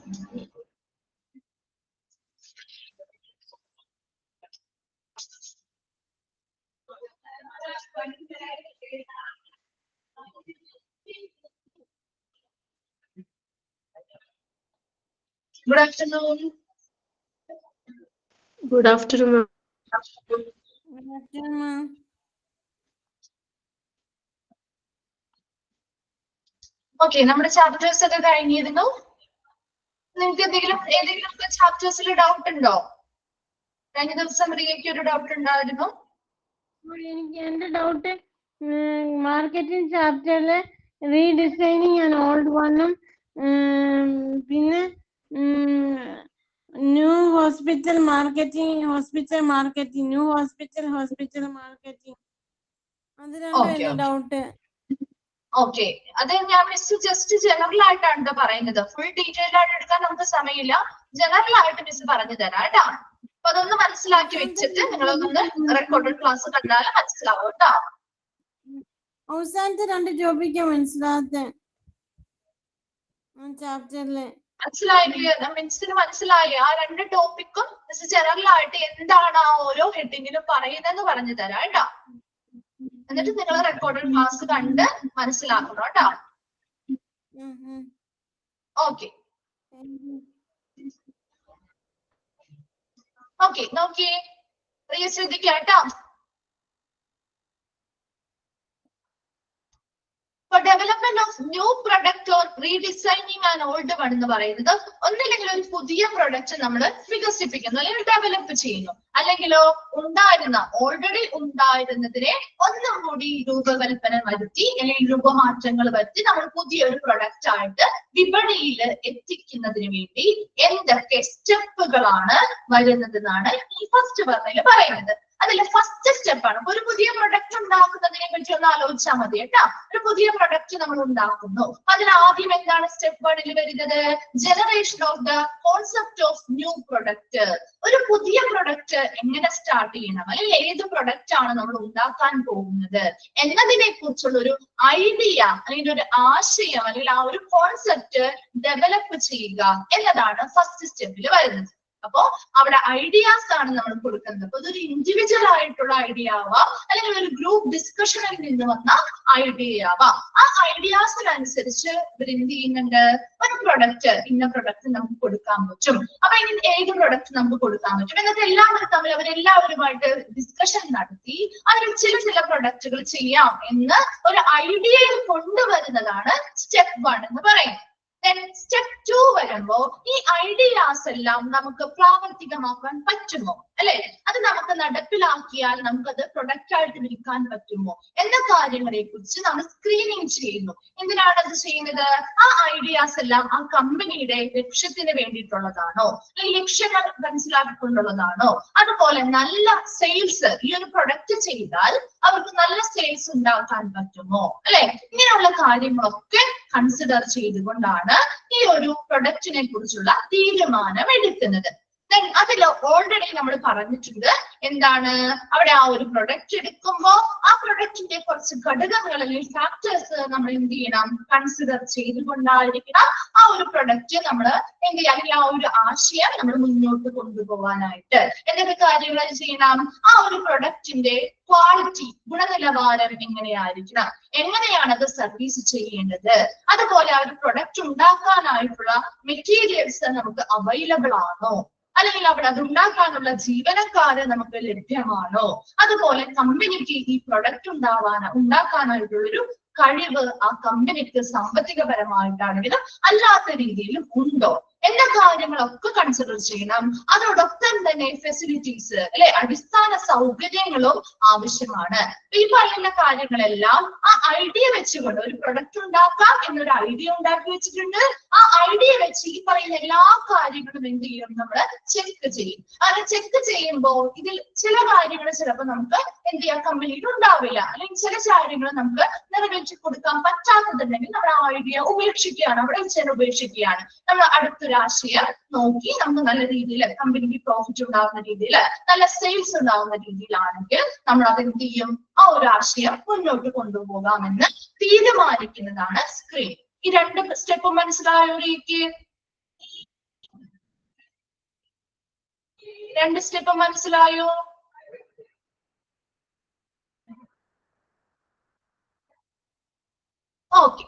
Good afternoon. Good afternoon. Good afternoon, ma'am. Okay, നമ്മുടെ chapters ഒക്കെ കഴിഞ്ഞിരുന്നു. നിങ്ങൾക്ക് ഏതെങ്കിലും ചാപ്റ്റേഴ്സിൽ ഡൗട്ട് ഉണ്ടോ? കഴിഞ്ഞ ദിവസം റിയയ്ക്ക് ഒരു ഡൗട്ട് ഉണ്ടായിരുന്നു. എനിക്ക് എന്റെ ഡൗട്ട് മാർക്കറ്റിംഗ് ചാപ്റ്ററില് റീഡിസൈനിങ് ആൻഡ് ഓൾഡ് വണ്ണും പിന്നെ new hospital marketing new hospital marketing അത് രണ്ടും എന്റെ ഡൗട്ട്. ഓക്കെ, അത് ഞാൻ മിസ് ജസ്റ്റ് ജനറൽ ആയിട്ടാണ് പറയുന്നത്. ഫുൾ ഡീറ്റെയിൽ ആയിട്ട് എടുക്കാൻ നമുക്ക് സമയമില്ല. ജനറൽ ആയിട്ട് മിസ് പറഞ്ഞു തരാം കേട്ടോ. അപ്പൊ അതൊന്ന് മനസ്സിലാക്കി വെച്ചിട്ട് നിങ്ങളൊന്ന് റെക്കോർഡഡ് ക്ലാസ് കണ്ടാൽ മനസ്സിലാവും കേട്ടോ. അവസാനത്തെ രണ്ട് ടോപ്പിക്കാ മനസ്സിലാകാത്ത ചാപ്റ്ററില്. മനസ്സിലായില്ലേ? മിസ്സിന് മനസ്സിലായി? ആ രണ്ട് ടോപ്പിക്കും മിസ് ജനറൽ ആയിട്ട് എന്താണ് ആ ഓരോ ഹെഡിങ്ങിലും പറയുന്നതെന്ന് പറഞ്ഞു തരാം കേട്ടോ. എന്നിട്ട് നിങ്ങൾ റെക്കോർഡഡ് ക്ലാസ് കണ്ട് മനസ്സിലാക്കണം കേട്ടോ. ഓക്കെ ഓക്കെ, നോക്കിയേ, പ്രിയ ശ്രദ്ധിക്കാം കേട്ടോ. Development of new product or redesigning and old one എന്ന് പറയുന്നത് ഒന്നില്ലെങ്കിൽ ഒരു പുതിയ പ്രൊഡക്റ്റ് നമ്മൾ വികസിപ്പിക്കുന്നു അല്ലെങ്കിൽ ഡെവലപ്പ് ചെയ്യുന്നു, അല്ലെങ്കിലോ ഓൾറെഡി ഉണ്ടായിരുന്നതിനെ ഒന്നും കൂടി രൂപകൽപ്പന വരുത്തി അല്ലെങ്കിൽ രൂപമാറ്റങ്ങൾ വരുത്തി നമ്മൾ പുതിയൊരു പ്രൊഡക്റ്റ് ആയിട്ട് വിപണിയിൽ എത്തിക്കുന്നതിന് വേണ്ടി എന്തൊക്കെ സ്റ്റെപ്പുകളാണ് വരുന്നതെന്നാണ് ഈ ഫസ്റ്റ് പറഞ്ഞതിൽ പറയുന്നത്. അതിലെ ഫസ്റ്റ് സ്റ്റെപ്പാണ്. ഒരു പുതിയ പ്രൊഡക്റ്റ് ഉണ്ടാക്കുന്നതിനെ പറ്റി ഒന്ന് ആലോചിച്ചാൽ മതി കേട്ടോ. ഒരു പുതിയ പ്രൊഡക്റ്റ് നമ്മൾ ഉണ്ടാക്കുന്നു, അതിൽ ആദ്യം എന്താണ് സ്റ്റെപ്പ് 1 വരുന്നത്? Generation of the concept of new product. ഒരു പുതിയ പ്രൊഡക്റ്റ് എങ്ങനെ സ്റ്റാർട്ട് ചെയ്യണം, അല്ലെങ്കിൽ ഏത് പ്രൊഡക്റ്റ് ആണ് നമ്മൾ ഉണ്ടാക്കാൻ പോകുന്നത് എന്നതിനെ കുറിച്ചുള്ള ഒരു ഐഡിയ അല്ലെങ്കിൽ ഒരു ആശയം അല്ലെങ്കിൽ ആ ഒരു കോൺസെപ്റ്റ് ഡെവലപ്പ് ചെയ്യുക എന്നതാണ് ഫസ്റ്റ് സ്റ്റെപ്പിൽ വരുന്നത്. അപ്പോ അവിടെ ഐഡിയാസ് ആണ് നമ്മൾ കൊടുക്കുന്നത്. അപ്പൊ ഇതൊരു ഇൻഡിവിജ്വൽ ആയിട്ടുള്ള ഐഡിയ ആവാം, അല്ലെങ്കിൽ ഒരു ഗ്രൂപ്പ് ഡിസ്കഷനിൽ നിന്ന് വന്ന ഐഡിയ ആവാം. ആ ഐഡിയാസിനനുസരിച്ച് ഇവർ എന്ത് ചെയ്യുന്നുണ്ട്? ഒരു പ്രൊഡക്റ്റ്, ഇന്ന പ്രൊഡക്റ്റ് നമുക്ക് കൊടുക്കാൻ പറ്റും. അപ്പൊ ഇനി ഏത് പ്രൊഡക്റ്റ് നമുക്ക് കൊടുക്കാൻ പറ്റും എന്നിട്ട് അവരെല്ലാവരുമായിട്ട് ഡിസ്കഷൻ നടത്തി അതിൽ ചില പ്രൊഡക്റ്റുകൾ ചെയ്യാം എന്ന് ഒരു ഐഡിയയിൽ കൊണ്ടുവരുന്നതാണ് സ്റ്റെപ്പ് 1 എന്ന് പറയുന്നത്. സ്റ്റെപ്പ് 2 വരുമ്പോ ഈ ഐഡിയാസ് എല്ലാം നമുക്ക് പ്രാവർത്തികമാക്കാൻ പറ്റുമോ, അല്ലെ? അത് നമുക്ക് നടപ്പിലാക്കിയാൽ നമുക്കത് പ്രൊഡക്റ്റ് ആയിട്ട് വിൽക്കാൻ പറ്റുമോ എന്ന കാര്യങ്ങളെ കുറിച്ച് നമ്മൾ സ്ക്രീനിങ് ചെയ്യുന്നു. എന്തിനാണ് അത് ചെയ്യുന്നത്? ആ ഐഡിയാസ് എല്ലാം ആ കമ്പനിയുടെ ലക്ഷ്യത്തിന് വേണ്ടിയിട്ടുള്ളതാണോ, അല്ലെങ്കിൽ ലക്ഷ്യങ്ങൾ മനസ്സിലാക്കിക്കൊണ്ടുള്ളതാണോ? അതുപോലെ നല്ല സെയിൽസ് ഈ ഒരു പ്രൊഡക്റ്റ് ചെയ്താൽ അവർക്ക് നല്ല സെയിൽസ് ഉണ്ടാക്കാൻ പറ്റുമോ, അല്ലെ? ഇങ്ങനെയുള്ള കാര്യങ്ങളൊക്കെ കൺസിഡർ ചെയ്തുകൊണ്ടാണ് ഈ ഒരു പ്രൊഡക്റ്റിനെ കുറിച്ചുള്ള തീരുമാനം എടുക്കുന്നത്. അതിൽ ഓൾറെഡി നമ്മൾ പറഞ്ഞിട്ടുണ്ട് എന്താണ്, അവിടെ ആ ഒരു പ്രൊഡക്റ്റ് എടുക്കുമ്പോ ആ പ്രൊഡക്റ്റിന്റെ കുറച്ച് ഘടകങ്ങൾ അല്ലെങ്കിൽ ഫാക്ടേഴ്സ് നമ്മൾ എന്ത് ചെയ്യണം? കൺസിഡർ ചെയ്തുകൊണ്ടായിരിക്കണം ആ ഒരു പ്രൊഡക്റ്റ് നമ്മൾ എന്ത് ചെയ്യുക, അല്ലെങ്കിൽ ആ ഒരു ആശയം നമ്മൾ മുന്നോട്ട് കൊണ്ടുപോകാനായിട്ട് എന്തൊക്കെ കാര്യങ്ങൾ ചെയ്യണം? ആ ഒരു പ്രൊഡക്റ്റിന്റെ ക്വാളിറ്റി, ഗുണനിലവാരം എങ്ങനെയായിരിക്കണം, എങ്ങനെയാണ് അത് സർവീസ് ചെയ്യേണ്ടത്, അതുപോലെ ആ ഒരു പ്രൊഡക്റ്റ് ഉണ്ടാക്കാനായിട്ടുള്ള മെറ്റീരിയൽസ് നമുക്ക് അവൈലബിൾ ആണോ, അല്ലെങ്കിൽ അവിടെ അത് ഉണ്ടാക്കാനുള്ള ജീവനക്കാര് നമുക്ക് ലഭ്യമാണോ, അതുപോലെ കമ്പനിക്ക് ഈ പ്രൊഡക്റ്റ് ഉണ്ടാക്കാനായിട്ടുള്ളൊരു കഴിവ് ആ കമ്പനിക്ക് സാമ്പത്തികപരമായിട്ടാണെങ്കിലും അല്ലാത്ത രീതിയിലും ഉണ്ടോ എന്ന കാര്യങ്ങളൊക്കെ കൺസിഡർ ചെയ്യണം. അതോടൊപ്പം തന്നെ ഫെസിലിറ്റീസ്, അല്ലെ, അടിസ്ഥാന സൗകര്യങ്ങളും ആവശ്യമാണ്. ഈ പറയുന്ന കാര്യങ്ങളെല്ലാം ആ ഐഡിയ വെച്ചുകൊണ്ട് ഒരു പ്രൊഡക്റ്റ് ഉണ്ടാക്കാം എന്നൊരു ഐഡിയ ഉണ്ടാക്കി വെച്ചിട്ടുണ്ട്. ആ ഐഡിയ വെച്ച് ഈ പറയുന്ന എല്ലാ കാര്യങ്ങളും എന്ത് ചെയ്യും? നമ്മൾ ചെക്ക് ചെയ്യും. അത് ചെക്ക് ചെയ്യുമ്പോൾ ഇതിൽ ചില കാര്യങ്ങൾ ചിലപ്പോൾ നമുക്ക് എന്ത് ചെയ്യാം? കമ്പനിയിൽ ഉണ്ടാവില്ല, അല്ലെങ്കിൽ ചില കാര്യങ്ങൾ നമുക്ക് നിറവേറ്റി കൊടുക്കാൻ പറ്റാത്തതുണ്ടെങ്കിൽ നമ്മൾ ആ ഐഡിയ ഉപേക്ഷിക്കുകയാണ്, അവിടെ വെച്ച് ഉപേക്ഷിക്കുകയാണ്. നമ്മൾ അടുത്തൊരു ആശയം നോക്കി നമുക്ക് നല്ല രീതിയിൽ കമ്പനിക്ക് പ്രോഫിറ്റ് ഉണ്ടാകുന്ന രീതിയിൽ, നല്ല സെയിൽസ് ഉണ്ടാകുന്ന രീതിയിലാണെങ്കിൽ നമ്മൾ അത് എന്ത് ചെയ്യും? ആ ഒരു ആശയം മുന്നോട്ട് കൊണ്ടുപോകാമെന്ന് തീരുമാനിക്കുന്നതാണ് സ്ക്രീൻ. ഈ രണ്ട് സ്റ്റെപ്പ് മനസ്സിലായോരിക്ക്? രണ്ട് സ്റ്റെപ്പ് മനസ്സിലായോ? ഓക്കെ.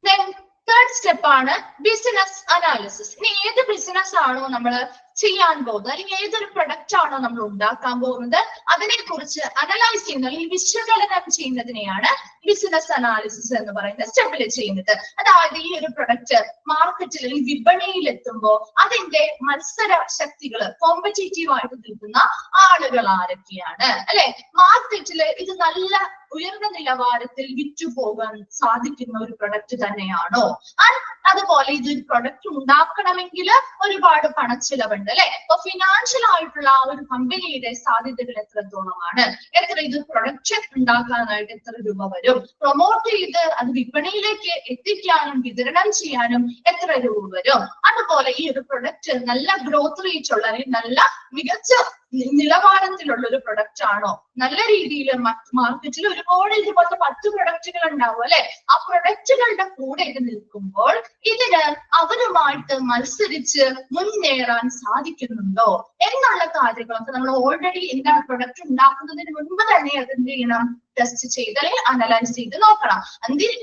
Then third step ആണ് ബിസിനസ് അനാലിസിസ്. ഇനി ഏത് ബിസിനസ് ആണോ നമ്മൾ ചെയ്യാൻ പോകുന്നത്, അല്ലെങ്കിൽ ഏതൊരു പ്രൊഡക്റ്റ് ആണോ നമ്മൾ ഉണ്ടാക്കാൻ പോകുന്നത്, അതിനെ കുറിച്ച് അനലൈസ് ചെയ്യുന്നത് അല്ലെങ്കിൽ വിശകലനം ചെയ്യുന്നതിനെയാണ് ബിസിനസ് അനാലിസിസ് എന്ന് പറയുന്ന സ്റ്റെപ്പിൽ ചെയ്യുന്നത്. അതായത് ഈ ഒരു പ്രൊഡക്റ്റ് മാർക്കറ്റിൽ അല്ലെങ്കിൽ വിപണിയിൽ എത്തുമ്പോൾ അതിന്റെ മത്സര ശക്തികൾ, കോമ്പറ്റീറ്റീവ് ആയിട്ട് നിൽക്കുന്ന ആളുകൾ ആരൊക്കെയാണ്, അല്ലെ? മാർക്കറ്റിൽ ഇത് നല്ല ഉയർന്ന നിലവാരത്തിൽ വിറ്റുപോകാൻ സാധിക്കുന്ന ഒരു പ്രൊഡക്റ്റ് തന്നെയാണോ? അതുപോലെ ഇതൊരു പ്രൊഡക്റ്റ് ഉണ്ടാക്കണമെങ്കിൽ ഒരുപാട് പണച്ചിലവുണ്ട്, അല്ലെ? അപ്പൊ ഫിനാൻഷ്യൽ ആയിട്ടുള്ള ആ ഒരു കമ്പനിയുടെ സാധ്യതകൾ എത്രത്തോളമാണ്, എത്ര ഇത് പ്രൊഡക്റ്റ് ഉണ്ടാക്കാനായിട്ട് എത്ര രൂപ വരും, പ്രൊമോട്ട് ചെയ്ത് അത് വിപണിയിലേക്ക് എത്തിക്കാനും വിതരണം ചെയ്യാനും എത്ര രൂപ വരും, അതുപോലെ ഈ ഒരു പ്രൊഡക്റ്റ് നല്ല ഗ്രോത്ത് റേറ്റ് ഉള്ള അല്ലെങ്കിൽ നല്ല മികച്ച നിലവാരത്തിലുള്ള ഒരു പ്രൊഡക്റ്റ് ആണോ, നല്ല രീതിയിൽ മാർക്കറ്റിൽ ഒരുപാട് ഇതുപോലത്തെ 10 പ്രൊഡക്റ്റുകൾ ഉണ്ടാവും, അല്ലെ? ആ പ്രൊഡക്റ്റുകളുടെ കൂടെ ഇത് നിൽക്കുമ്പോൾ ഇതിന് അവരുമായിട്ട് മത്സരിച്ച് മുന്നേറാൻ സാധിക്കുന്നുണ്ടോ എന്നുള്ള കാര്യങ്ങളൊക്കെ നമ്മൾ ഓൾറെഡി എന്താണ് പ്രൊഡക്റ്റ് ഉണ്ടാക്കുന്നതിന് മുൻപ് തന്നെ അത് എന്ത് ചെയ്യണം, ടെസ്റ്റ് ചെയ്ത് അല്ലെങ്കിൽ അനലൈസ് ചെയ്ത് നോക്കണം.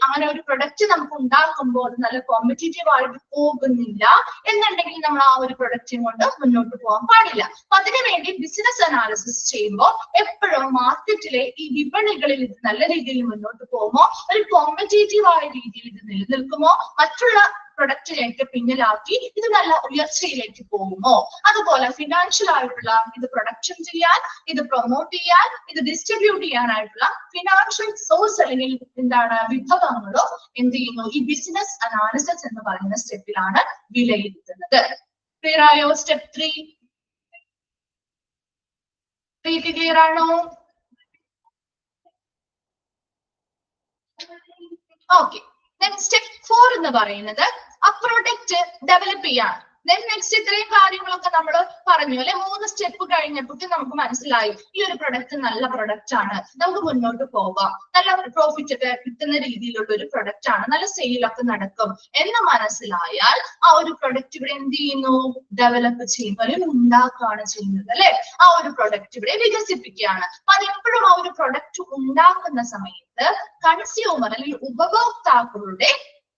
അങ്ങനെ ഒരു പ്രൊഡക്റ്റ് നമുക്ക് ഉണ്ടാക്കുമ്പോൾ നല്ല കോമ്പറ്റീറ്റീവ് ആയിട്ട് പോകുന്നില്ല എന്നുണ്ടെങ്കിൽ നമ്മൾ ആ ഒരു പ്രൊഡക്റ്റും കൊണ്ട് മുന്നോട്ട് പോകാൻ പാടില്ല. അപ്പൊ അതിനുവേണ്ടി ബിസിനസ് അനാലിസിസ് ചെയ്യുമ്പോൾ എപ്പോഴും മാർക്കറ്റിലെ ഈ വിപണികളിൽ ഇത് നല്ല രീതിയിൽ മുന്നോട്ട് പോകുമോ, ഒരു കോമ്പറ്റീറ്റീവ് ആയ രീതിയിൽ ഇത് നിലനിൽക്കുമോ, മറ്റുള്ള പ്രൊഡക്റ്റിലേക്ക് പിന്നിലാക്കി ഇത് നല്ല ഉയർച്ചയിലേക്ക് പോകുമോ, അതുപോലെ ഫിനാൻഷ്യൽ ആയിട്ടുള്ള ഇത് പ്രൊഡക്ഷൻ ചെയ്യാൻ, ഇത് പ്രൊമോട്ട് ചെയ്യാൻ, ഇത് ഡിസ്ട്രിബ്യൂട്ട് ചെയ്യാനായിട്ടുള്ള ഫിനാൻഷ്യൽ സോഴ്സ് അല്ലെങ്കിൽ എന്താണ് വിഭവങ്ങളോ എന്ത് ചെയ്യുന്നു, ഈ ബിസിനസ് അനാലിസിസ് എന്ന് പറയുന്ന സ്റ്റെപ്പിലാണ് വിലയിരുത്തുന്നത്. ക്ലിയർ ആയോ? സ്റ്റെപ്പ് 3 ക്ലിയർ ആണോ? ഓക്കെ. സ്റ്റെപ്പ് 4 എന്ന് പറയുന്നത് ആ പ്രൊഡക്റ്റ് ഡെവലപ്പ് ചെയ്യാൻ. നെക്സ്റ്റ് ഇത്രയും കാര്യങ്ങളൊക്കെ നമ്മൾ പറഞ്ഞു, അല്ലെ? 3 സ്റ്റെപ്പ് കഴിഞ്ഞപ്പോൾ നമുക്ക് മനസ്സിലായി ഈ ഒരു പ്രൊഡക്റ്റ് നല്ല പ്രൊഡക്റ്റ് ആണ്, നമുക്ക് മുന്നോട്ട് പോകാം, നല്ല പ്രോഫിറ്റ് ഒക്കെ കിട്ടുന്ന രീതിയിലുള്ള ഒരു പ്രൊഡക്റ്റ് ആണ്, നല്ല സെയിലൊക്കെ നടക്കും എന്ന് മനസ്സിലായാൽ ആ ഒരു പ്രൊഡക്റ്റ് ഇവിടെ എന്ത് ചെയ്യുന്നു, ഡെവലപ്പ് ചെയ്യുന്നു അല്ലെങ്കിൽ ഉണ്ടാക്കുകയാണ് ചെയ്യുന്നത്, അല്ലെ? ആ ഒരു പ്രൊഡക്റ്റ് ഇവിടെ വികസിപ്പിക്കുകയാണ്. അതെപ്പോഴും ആ ഒരു പ്രൊഡക്റ്റ് ഉണ്ടാക്കുന്ന സമയത്ത് കൺസ്യൂമർ അല്ലെങ്കിൽ ഉപഭോക്താക്കളുടെ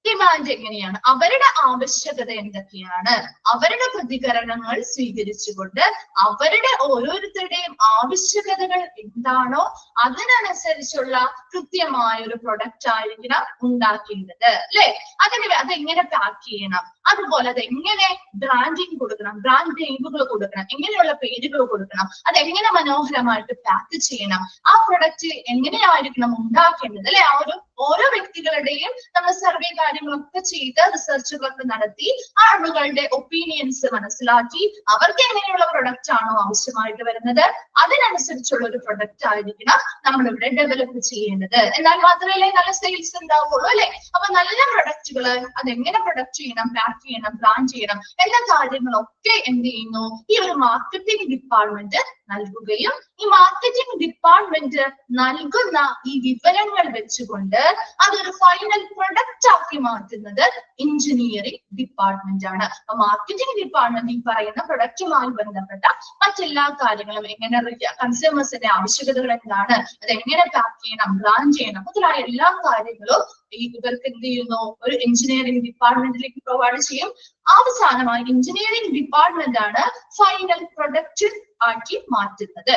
ഡിമാൻഡ് എങ്ങനെയാണ്, അവരുടെ ആവശ്യകത എന്തൊക്കെയാണ്, അവരുടെ പ്രതികരണങ്ങൾ സ്വീകരിച്ചുകൊണ്ട് അവരുടെ ഓരോരുത്തരുടെയും ആവശ്യകതകൾ എന്താണോ അതിനനുസരിച്ചുള്ള കൃത്യമായ ഒരു പ്രൊഡക്റ്റ് ആയിരിക്കണം ഉണ്ടാക്കേണ്ടത്, അല്ലെ? അതെങ്ങനെ പാക്ക് ചെയ്യണം, അതുപോലെ അതെങ്ങനെ ബ്രാൻഡിങ് കൊടുക്കണം, ബ്രാൻഡ് നെയിമുകൾ കൊടുക്കണം, എങ്ങനെയുള്ള പേരുകൾ കൊടുക്കണം, അതെങ്ങനെ മനോഹരമായിട്ട് പാക്ക് ചെയ്യണം, ആ പ്രൊഡക്റ്റ് എങ്ങനെയായിരിക്കണം ഉണ്ടാക്കേണ്ടത്, അല്ലെ? ആ ഒരു ഓരോ വ്യക്തികളുടെയും നമ്മൾ സർവേ കാര്യങ്ങളൊക്കെ ചെയ്ത് റിസർച്ചുകളൊക്കെ നടത്തി ആളുകളുടെ ഒപ്പീനിയൻസ് മനസ്സിലാക്കി അവർക്ക് എങ്ങനെയുള്ള പ്രൊഡക്റ്റ് ആണോ ആവശ്യമായിട്ട് വരുന്നത് അതിനനുസരിച്ചുള്ള ഒരു പ്രൊഡക്റ്റ് ആയിരിക്കണം നമ്മളിവിടെ ഡെവലപ്പ് ചെയ്യേണ്ടത്. എന്നാൽ മാത്രമല്ലേ നല്ല സെയിൽസ് ഉണ്ടാവുള്ളൂ, അല്ലെ? അപ്പൊ നല്ല പ്രൊഡക്റ്റുകൾ അതെങ്ങനെ പ്രൊഡക്റ്റ് ചെയ്യണം, പാക്ക് ചെയ്യണം, ബ്രാൻഡ് ചെയ്യണം എന്ന കാര്യങ്ങളൊക്കെ എന്ത് ചെയ്യുന്നു, ഈ ഒരു മാർക്കറ്റിംഗ് ഡിപ്പാർട്ട്മെന്റ് നൽകുകയും ഈ മാർക്കറ്റിംഗ് ഡിപ്പാർട്ട്മെന്റ് നൽകുന്ന ഈ വിവരങ്ങൾ വെച്ചുകൊണ്ട് അതൊരു ഫൈനൽ പ്രൊഡക്റ്റ് ആക്കി മാറ്റുന്നത് എഞ്ചിനീയറിംഗ് ഡിപ്പാർട്ട്മെന്റ് ആണ്. അപ്പൊ മാർക്കറ്റിംഗ് ഡിപ്പാർട്ട്മെന്റ് ഈ പറയുന്ന പ്രൊഡക്റ്റുമായി ബന്ധപ്പെട്ട മറ്റെല്ലാ കാര്യങ്ങളും എങ്ങനെ കൺസ്യൂമേഴ്സിന്റെ ആവശ്യകതകൾ എന്താണ്, അതെങ്ങനെ പാക്ക് ചെയ്യണം, ബ്രാൻഡ് ചെയ്യണം, മുതലായ എല്ലാ കാര്യങ്ങളും ഇവർക്ക് എന്ത് ചെയ്യുന്നു, ഒരു എഞ്ചിനീയറിംഗ് ഡിപ്പാർട്ട്മെന്റിലേക്ക് പ്രൊവൈഡ് ചെയ്യും. അവസാനമായി എഞ്ചിനീയറിംഗ് ഡിപ്പാർട്ട്മെന്റ് ആണ് ഫൈനൽ പ്രൊഡക്റ്റ് ആക്കി മാറ്റുന്നത്.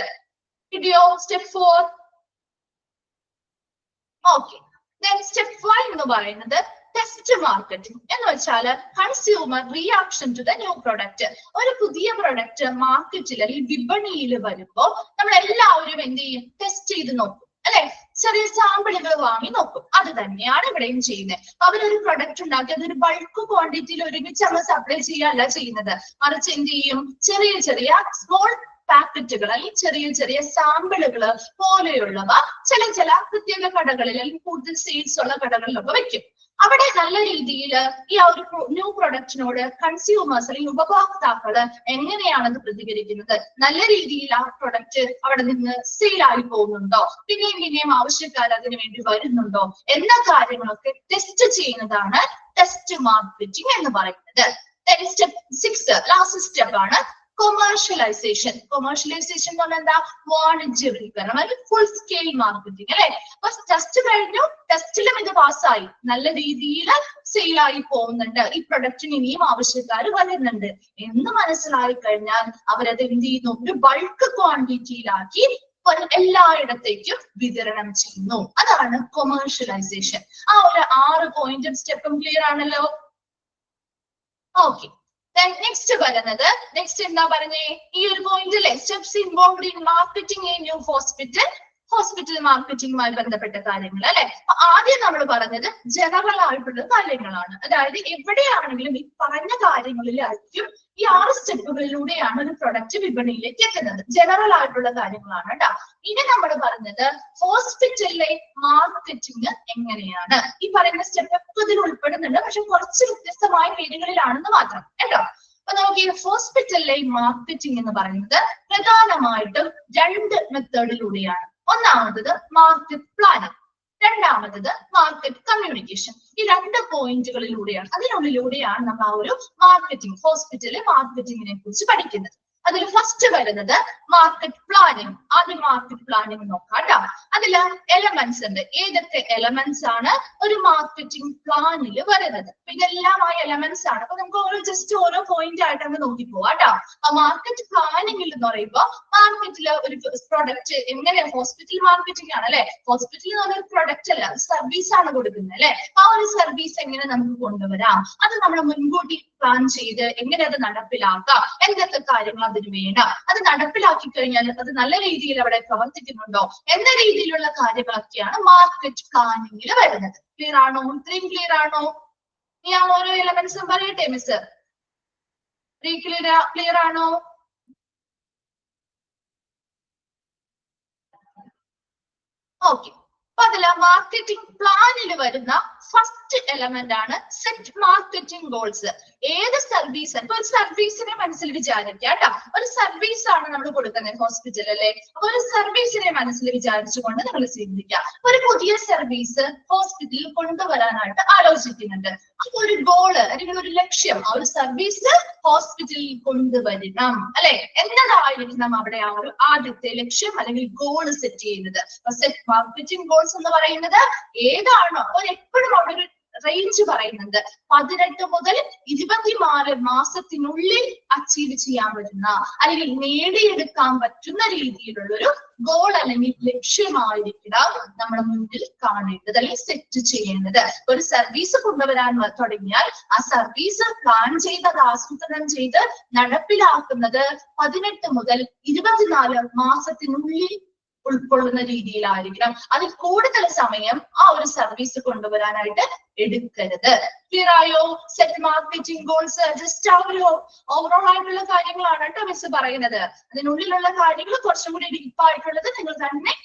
കിട്ടിയോ? സ്റ്റെപ്പ് 4. ഓക്കെ. സ്റ്റെപ്പ് 5 എന്ന് പറയുന്നത് ടെസ്റ്റ് മാർക്കറ്റിംഗ് എന്ന് വെച്ചാൽ consumer reaction to the new product. ഒരു പുതിയ പ്രൊഡക്റ്റ് മാർക്കറ്റിൽ അല്ലെങ്കിൽ വിപണിയിൽ വരുമ്പോൾ നമ്മൾ എല്ലാവരും എന്ത് ചെയ്യും, ടെസ്റ്റ് ചെയ്ത് നോക്കും, അല്ലെ? ചെറിയ സാമ്പിളുകൾ വാങ്ങി നോക്കും. അത് തന്നെയാണ് ഇവിടെയും ചെയ്യുന്നത്. അവരൊരു പ്രൊഡക്റ്റ് ഉണ്ടാക്കി അതൊരു ബൾക്ക് ക്വാണ്ടിറ്റിയിൽ ഒരുമിച്ച് നമ്മൾ സപ്ലൈ ചെയ്യല്ല ചെയ്യുന്നത്, മറിച്ച് എന്ത് ചെയ്യും, ചെറിയ ചെറിയ സ്മോൾ പാക്കറ്റുകൾ അല്ലെങ്കിൽ ചെറിയ ചെറിയ സാമ്പിളുകൾ പോലെയുള്ളവ ചില പ്രത്യേക കടകളിൽ അല്ലെങ്കിൽ കൂടുതൽ സെയിൽസ് ഉള്ള കടകളിലൊക്കെ വെക്കും. അവിടെ നല്ല രീതിയിൽ ഈ ആ ഒരു ന്യൂ പ്രൊഡക്റ്റിനോട് കൺസ്യൂമേഴ്സ് അല്ലെങ്കിൽ ഉപഭോക്താക്കള് എങ്ങനെയാണെന്ന് പ്രതികരിക്കുന്നത്, നല്ല രീതിയിൽ ആ പ്രൊഡക്റ്റ് അവിടെ നിന്ന് സെയിലായി പോകുന്നുണ്ടോ, പിന്നെയും ആവശ്യക്കാർ അതിനു വേണ്ടി വരുന്നുണ്ടോ എന്ന കാര്യങ്ങളൊക്കെ ടെസ്റ്റ് ചെയ്യുന്നതാണ് ടെസ്റ്റ് മാർക്കറ്റിംഗ് എന്ന് പറയുന്നത്. സ്റ്റെപ്പ് 6 ലാസ്റ്റ് സ്റ്റെപ്പ് ആണ് കൊമേഴ്ഷ്യലൈസേഷൻ. കൊമേഴ്ഷ്യലൈസേഷൻ എന്ന് പറഞ്ഞാൽ എന്താ? വാണിജ്യവൽക്കരണം അല്ലെങ്കിൽ ഫുൾ സ്കെയിൽ മാർക്കറ്റിംഗ് അല്ലെ. അപ്പൊ ടെസ്റ്റ് കഴിഞ്ഞു, ടെസ്റ്റിലും ഇത് പാസ്സായി, നല്ല രീതിയിൽ സെയിലായി പോകുന്നുണ്ട്, ഈ പ്രൊഡക്റ്റിന് ഇനിയും ആവശ്യക്കാർ വരുന്നുണ്ട് എന്ന് മനസ്സിലായി കഴിഞ്ഞാൽ അവരത് എന്ത് ചെയ്യുന്നു? ഒരു ബൾക്ക് ക്വാണ്ടിറ്റിയിലാക്കി എല്ലായിടത്തേക്കും വിതരണം ചെയ്യുന്നു. അതാണ് കൊമേഴ്ഷ്യലൈസേഷൻ. ആ ഒരു 6 പോയിന്റും സ്റ്റെപ്പും ക്ലിയർ ആണല്ലോ. ഓക്കെ, നെക്സ്റ്റ് പറയുന്നത്, നെക്സ്റ്റ് എന്താ പറഞ്ഞേ? ഈ ഒരു പോയിന്റിലെ steps involved in marketing a new hospital, hospital മാർക്കറ്റിംഗുമായി ബന്ധപ്പെട്ട കാര്യങ്ങൾ അല്ലെ. അപ്പൊ ആദ്യം നമ്മൾ പറഞ്ഞത് ജനറൽ ആയിട്ടുള്ള കാര്യങ്ങളാണ്. അതായത് എവിടെയാണെങ്കിലും ഈ പറഞ്ഞ കാര്യങ്ങളിലായിരിക്കും ഈ 6 സ്റ്റെപ്പുകളിലൂടെയാണ് ഒരു പ്രൊഡക്റ്റ് വിപണിയിലേക്ക് എത്തുന്നത്. ജനറൽ ആയിട്ടുള്ള കാര്യങ്ങളാണ് കേട്ടോ. ഇനി നമ്മൾ പറഞ്ഞത് ഹോസ്പിറ്റലിലെ മാർക്കറ്റിംഗ് എങ്ങനെയാണ്. ഈ പറയുന്ന സ്റ്റെപ്പ് ഒക്കെ ഇതിൽ ഉൾപ്പെടുന്നുണ്ട്, പക്ഷെ കുറച്ച് വ്യത്യസ്തമായ പേരുകളിലാണെന്ന് മാത്രം കേട്ടോ. അപ്പൊ നമുക്ക് ഈ ഹോസ്പിറ്റലിലെ മാർക്കറ്റിംഗ് എന്ന് പറയുന്നത് പ്രധാനമായിട്ടും 2 മെത്തേഡിലൂടെയാണ്. ഒന്നാമത്തത് മാർക്കറ്റ് പ്ലാനിങ്, രണ്ടാമത്തത് മാർക്കറ്റ് കമ്മ്യൂണിക്കേഷൻ. ഈ 2 പോയിന്റുകളിലൂടെയാണ്, അതിനുള്ളിലൂടെയാണ് നമ്മൾ ആ ഒരു മാർക്കറ്റിംഗ്, ഹോസ്പിറ്റലിലെ മാർക്കറ്റിംഗിനെ കുറിച്ച് പഠിക്കുന്നത്. അതിൽ ഫസ്റ്റ് വരുന്നത് മാർക്കറ്റ് പ്ലാനിങ്. ആദ്യം മാർക്കറ്റ് പ്ലാനിങ് നോക്കാം കേട്ടോ. അതില് എലമെന്റ്സ് ഉണ്ട്. ഏതൊക്കെ എലമെന്റ്സ് ആണ് ഒരു മാർക്കറ്റിംഗ് പ്ലാനിൽ വരുന്നത്? ഇതെല്ലാം ആ എലമെന്റ്സ് ആണ്. അപ്പൊ നമുക്ക് ജസ്റ്റ് ഓരോ പോയിന്റ് ആയിട്ട് അങ്ങ് നോക്കി പോവാം കേട്ടോ. ആ മാർക്കറ്റ് പ്ലാനിങ്ങിൽ എന്ന് പറയുമ്പോൾ മാർക്കറ്റില് ഒരു പ്രൊഡക്റ്റ് എങ്ങനെ, ഹോസ്പിറ്റൽ മാർക്കറ്റിംഗ് ആണ് അല്ലെ. ഹോസ്പിറ്റലിൽ എന്ന് പറഞ്ഞ പ്രൊഡക്റ്റ് അല്ല, സർവീസ് ആണ് കൊടുക്കുന്നത് അല്ലെ. ആ ഒരു സർവീസ് എങ്ങനെ നമുക്ക് കൊണ്ടുവരാം, അത് നമ്മൾ മുൻകൂട്ടി പ്ലാൻ ചെയ്ത് എങ്ങനെ അത് നടപ്പിലാക്കാം, എന്തൊക്കെ കാര്യങ്ങൾ അതിന് വേണം, അത് നടപ്പിലാക്കി കഴിഞ്ഞാൽ അത് നല്ല രീതിയിൽ അവിടെ പ്രവർത്തിക്കുന്നുണ്ടോ എന്ന രീതിയിലുള്ള കാര്യങ്ങളൊക്കെയാണ് മാർക്കറ്റ് പ്ലാനിങ്ങിൽ വരുന്നത്. ക്ലിയർ ആണോ? ഇത്രയും ക്ലിയർ ആണോ? ഞാൻ ഓരോ എലമെന്റ്സും പറയട്ടെ മിസ്. ക്ലിയർ ആണോ? ഓക്കെ, അപ്പൊ അതില് മാർക്കറ്റിംഗ് പ്ലാനിൽ വരുന്ന ഫസ്റ്റ് എലമെന്റ് ആണ് സെറ്റ് മാർക്കറ്റിംഗ് ഗോൾസ്. ഏത് സർവീസ്, ഇപ്പൊ ഒരു സർവീസിനെ മനസ്സിൽ വിചാരിക്കുക കേട്ടോ. ഒരു സർവീസ് ആണ് നമ്മൾ കൊടുക്കുന്നത് ഹോസ്പിറ്റൽ അല്ലെ. അപ്പൊ ഒരു സർവീസിനെ മനസ്സിൽ വിചാരിച്ചുകൊണ്ട് നമ്മൾ ചിന്തിക്കുക. ഒരു പുതിയ സർവീസ് ഹോസ്പിറ്റലിൽ കൊണ്ടുവരാനായിട്ട് ആലോചിക്കുന്നുണ്ട്. അപ്പൊ ഒരു ഗോള് അല്ലെങ്കിൽ ഒരു ലക്ഷ്യം, ആ ഒരു സർവീസ് ഹോസ്പിറ്റലിൽ കൊണ്ടുവരണം അല്ലെ എന്നതായിരിക്കണം അവിടെ ആ ഒരു ആദ്യത്തെ ലക്ഷ്യം അല്ലെങ്കിൽ ഗോള് സെറ്റ് ചെയ്യുന്നത്. സെറ്റ് മാർക്കറ്റിംഗ് ഗോൾസ് എന്ന് പറയുന്നത് ഏതാണോ, എപ്പോഴും അവിടെ ഒരു റേഞ്ച് പറയുന്നുണ്ട്. 18 മുതൽ 24 മാസത്തിനുള്ളിൽ അച്ചീവ് ചെയ്യാൻ പറ്റുന്ന അല്ലെങ്കിൽ നേടിയെടുക്കാൻ പറ്റുന്ന രീതിയിലുള്ള ഒരു ഗോൾ അല്ലെങ്കിൽ ലക്ഷ്യമായിരിക്കണം നമ്മുടെ മുന്നിൽ കാണേണ്ടത് അല്ലെങ്കിൽ സെറ്റ് ചെയ്യേണ്ടത്. ഒരു സർവീസ് കൊണ്ടുവരാൻ തുടങ്ങിയാൽ ആ സർവീസ് പ്ലാൻ ചെയ്ത് അത് ആസൂത്രണം ചെയ്ത് നടപ്പിലാക്കുന്നത് 18 മുതൽ 24 മാസത്തിനുള്ളിൽ ഉൾക്കൊള്ളുന്ന രീതിയിലായിരിക്കണം. അതിൽ കൂടുതൽ സമയം ആ ഒരു സർവീസ് കൊണ്ടുവരാനായിട്ട് എടുക്കരുത്. ക്ലിയർ ആയോ? സെറ്റ് മാർക്കറ്റിംഗ് ഗോൾസ് ജസ്റ്റ് ആ ഒരു ഓവറോൾ ആയിട്ടുള്ള കാര്യങ്ങളാണ് കേട്ടോ മിസ് പറയുന്നത്. അതിനുള്ളിലുള്ള കാര്യങ്ങൾ കുറച്ചും കൂടി ഡീപ്പായിട്ടുള്ളത് നിങ്ങൾ തന്നെ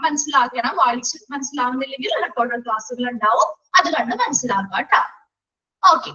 മനസ്സിലാക്കണം. വായിച്ച് മനസ്സിലാവുന്നില്ലെങ്കിൽ റെക്കോർഡഡ് ക്ലാസ്സുകൾ ഉണ്ടാവും, അത് കണ്ട് മനസ്സിലാക്കുക കേട്ടോ. ഓക്കെ,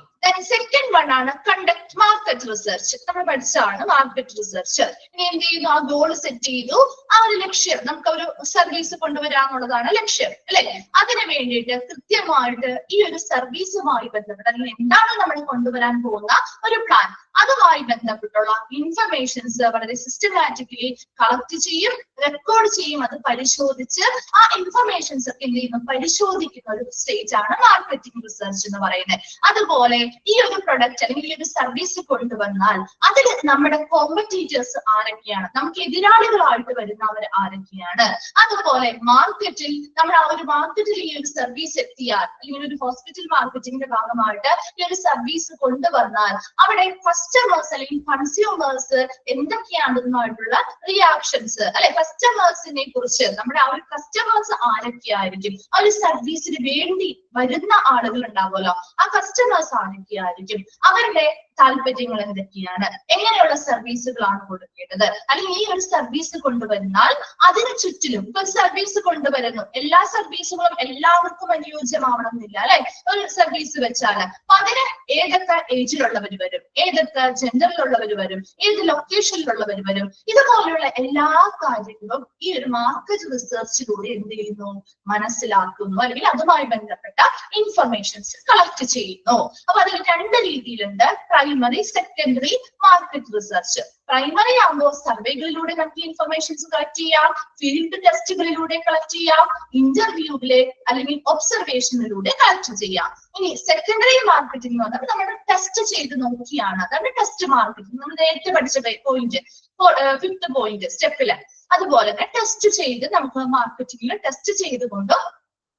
സെക്കൻഡ് വൺ ആണ് കണ്ടക്ട് മാർക്കറ്റ് റിസർച്ച്. നമ്മൾ പഠിച്ചതാണ് മാർക്കറ്റ് റിസർച്ച്. ഇനി എന്ത് ചെയ്യുന്നു? ആ ഗോൾ സെറ്റ് ചെയ്തു, ആ ഒരു ലക്ഷ്യം, നമുക്ക് ഒരു സർവീസ് കൊണ്ടുവരാന്നുള്ളതാണ് ലക്ഷ്യം അല്ലെ. അതിന് വേണ്ടിയിട്ട് കൃത്യമായിട്ട് ഈ ഒരു സർവീസുമായി ബന്ധപ്പെട്ട് അല്ലെങ്കിൽ എന്താണ് നമ്മൾ കൊണ്ടുവരാൻ പോകുന്ന ഒരു പ്ലാൻ, അതുമായി ബന്ധപ്പെട്ടുള്ള ഇൻഫർമേഷൻസ് വളരെ സിസ്റ്റമാറ്റിക്കലി കളക്ട് ചെയ്യും, റെക്കോർഡ് ചെയ്യും. അത് പരിശോധിച്ച് ആ ഇൻഫർമേഷൻസ് ഒക്കെ എന്ത് ചെയ്യുന്നു? പരിശോധിക്കുന്ന ഒരു സ്റ്റേജ് ആണ് മാർക്കറ്റിംഗ് റിസർച്ച് എന്ന് പറയുന്നത്. അതുപോലെ ഈ ഒരു പ്രൊഡക്റ്റ് അല്ലെങ്കിൽ ഈ ഒരു സർവീസ് കൊണ്ടുവന്നാൽ അതിൽ നമ്മുടെ കോമ്പറ്റീറ്റേഴ്സ് ആരൊക്കെയാണ്, നമുക്ക് എതിരാളികളായിട്ട് വരുന്നവർ ആരൊക്കെയാണ്. അതുപോലെ മാർക്കറ്റിൽ നമ്മൾ ആ ഒരു മാർക്കറ്റിൽ ഈ ഒരു സർവീസ് എത്തിയാൽ അല്ലെങ്കിൽ ഒരു ഹോസ്പിറ്റൽ മാർക്കറ്റിംഗിന്റെ ഭാഗമായിട്ട് ഈ ഒരു സർവീസ് കൊണ്ടുവന്നാൽ അവിടെ കസ്റ്റമേഴ്സ് അല്ലെങ്കിൽ കൺസ്യൂമേഴ്സ് എന്തൊക്കെയാണെന്നുമായിട്ടുള്ള റിയാക്ഷൻസ് അല്ലെ, കസ്റ്റമേഴ്സിനെ കുറിച്ച് നമ്മുടെ ആ ഒരു കസ്റ്റമേഴ്സ് ആരൊക്കെയായിരിക്കും, ആ ഒരു സർവീസിന് വേണ്ടി വരുന്ന ആളുകൾ ഉണ്ടാവുമല്ലോ, ആ കസ്റ്റമേഴ്സ് ആരൊക്കെയായിരിക്കും, അവരുടെ താല്പര്യങ്ങൾ എന്തൊക്കെയാണ്, എങ്ങനെയുള്ള സർവീസുകളാണ് കൊടുക്കേണ്ടത്, അല്ലെങ്കിൽ ഈ ഒരു സർവീസ് കൊണ്ടുവന്നാൽ അതിന് ചുറ്റിലും ഇപ്പൊ സർവീസ് കൊണ്ടുവരുന്നു, എല്ലാ സർവീസുകളും എല്ലാവർക്കും അനുയോജ്യമാവണം എന്നില്ല അല്ലെ. ഒരു സർവീസ് വെച്ചാൽ അതിന് ഏതൊക്കെ ഏജിലുള്ളവർ വരും, ഏതൊക്കെ ജെൻഡറിലുള്ളവർ വരും, ഏത് ലൊക്കേഷനിലുള്ളവർ വരും, ഇതുപോലെയുള്ള എല്ലാ കാര്യങ്ങളും ഈ ഒരു മാർക്കറ്റ് റിസർച്ചിലൂടെ എന്ത് ചെയ്യുന്നു? മനസ്സിലാക്കുന്നു, അല്ലെങ്കിൽ അതുമായി ബന്ധപ്പെട്ട ഇൻഫർമേഷൻസ് കളക്ട് ചെയ്യുന്നു. അപ്പൊ അതിൽ 2 രീതിയിലുണ്ട്, primary secondary market research. Primary ആകുമ്പോൾ സർവേകളിലൂടെ നമുക്ക് ഇൻഫർമേഷൻസ് കളക്ട് ചെയ്യാം, ഫീൽഡ് ടെസ്റ്റുകളിലൂടെ കളക്ട് ചെയ്യാം, ഇന്റർവ്യൂവിലെ അല്ലെങ്കിൽ ഒബ്സർവേഷനിലൂടെ കളക്ട് ചെയ്യാം. ഇനി സെക്കൻഡറി മാർക്കറ്റിംഗ് എന്ന് പറഞ്ഞാൽ നമ്മൾ ടെസ്റ്റ് ചെയ്ത് നോക്കിയാണ്, അതാണ് ടെസ്റ്റ് മാർക്കറ്റിംഗ്. നമ്മൾ നേരത്തെ പഠിച്ച പോയിന്റ് 5th പോയിന്റ് സ്റ്റെപ്പില് അതുപോലെ തന്നെ ടെസ്റ്റ് ചെയ്ത് നമുക്ക് മാർക്കറ്റിംഗിൽ ടെസ്റ്റ് ചെയ്തുകൊണ്ട്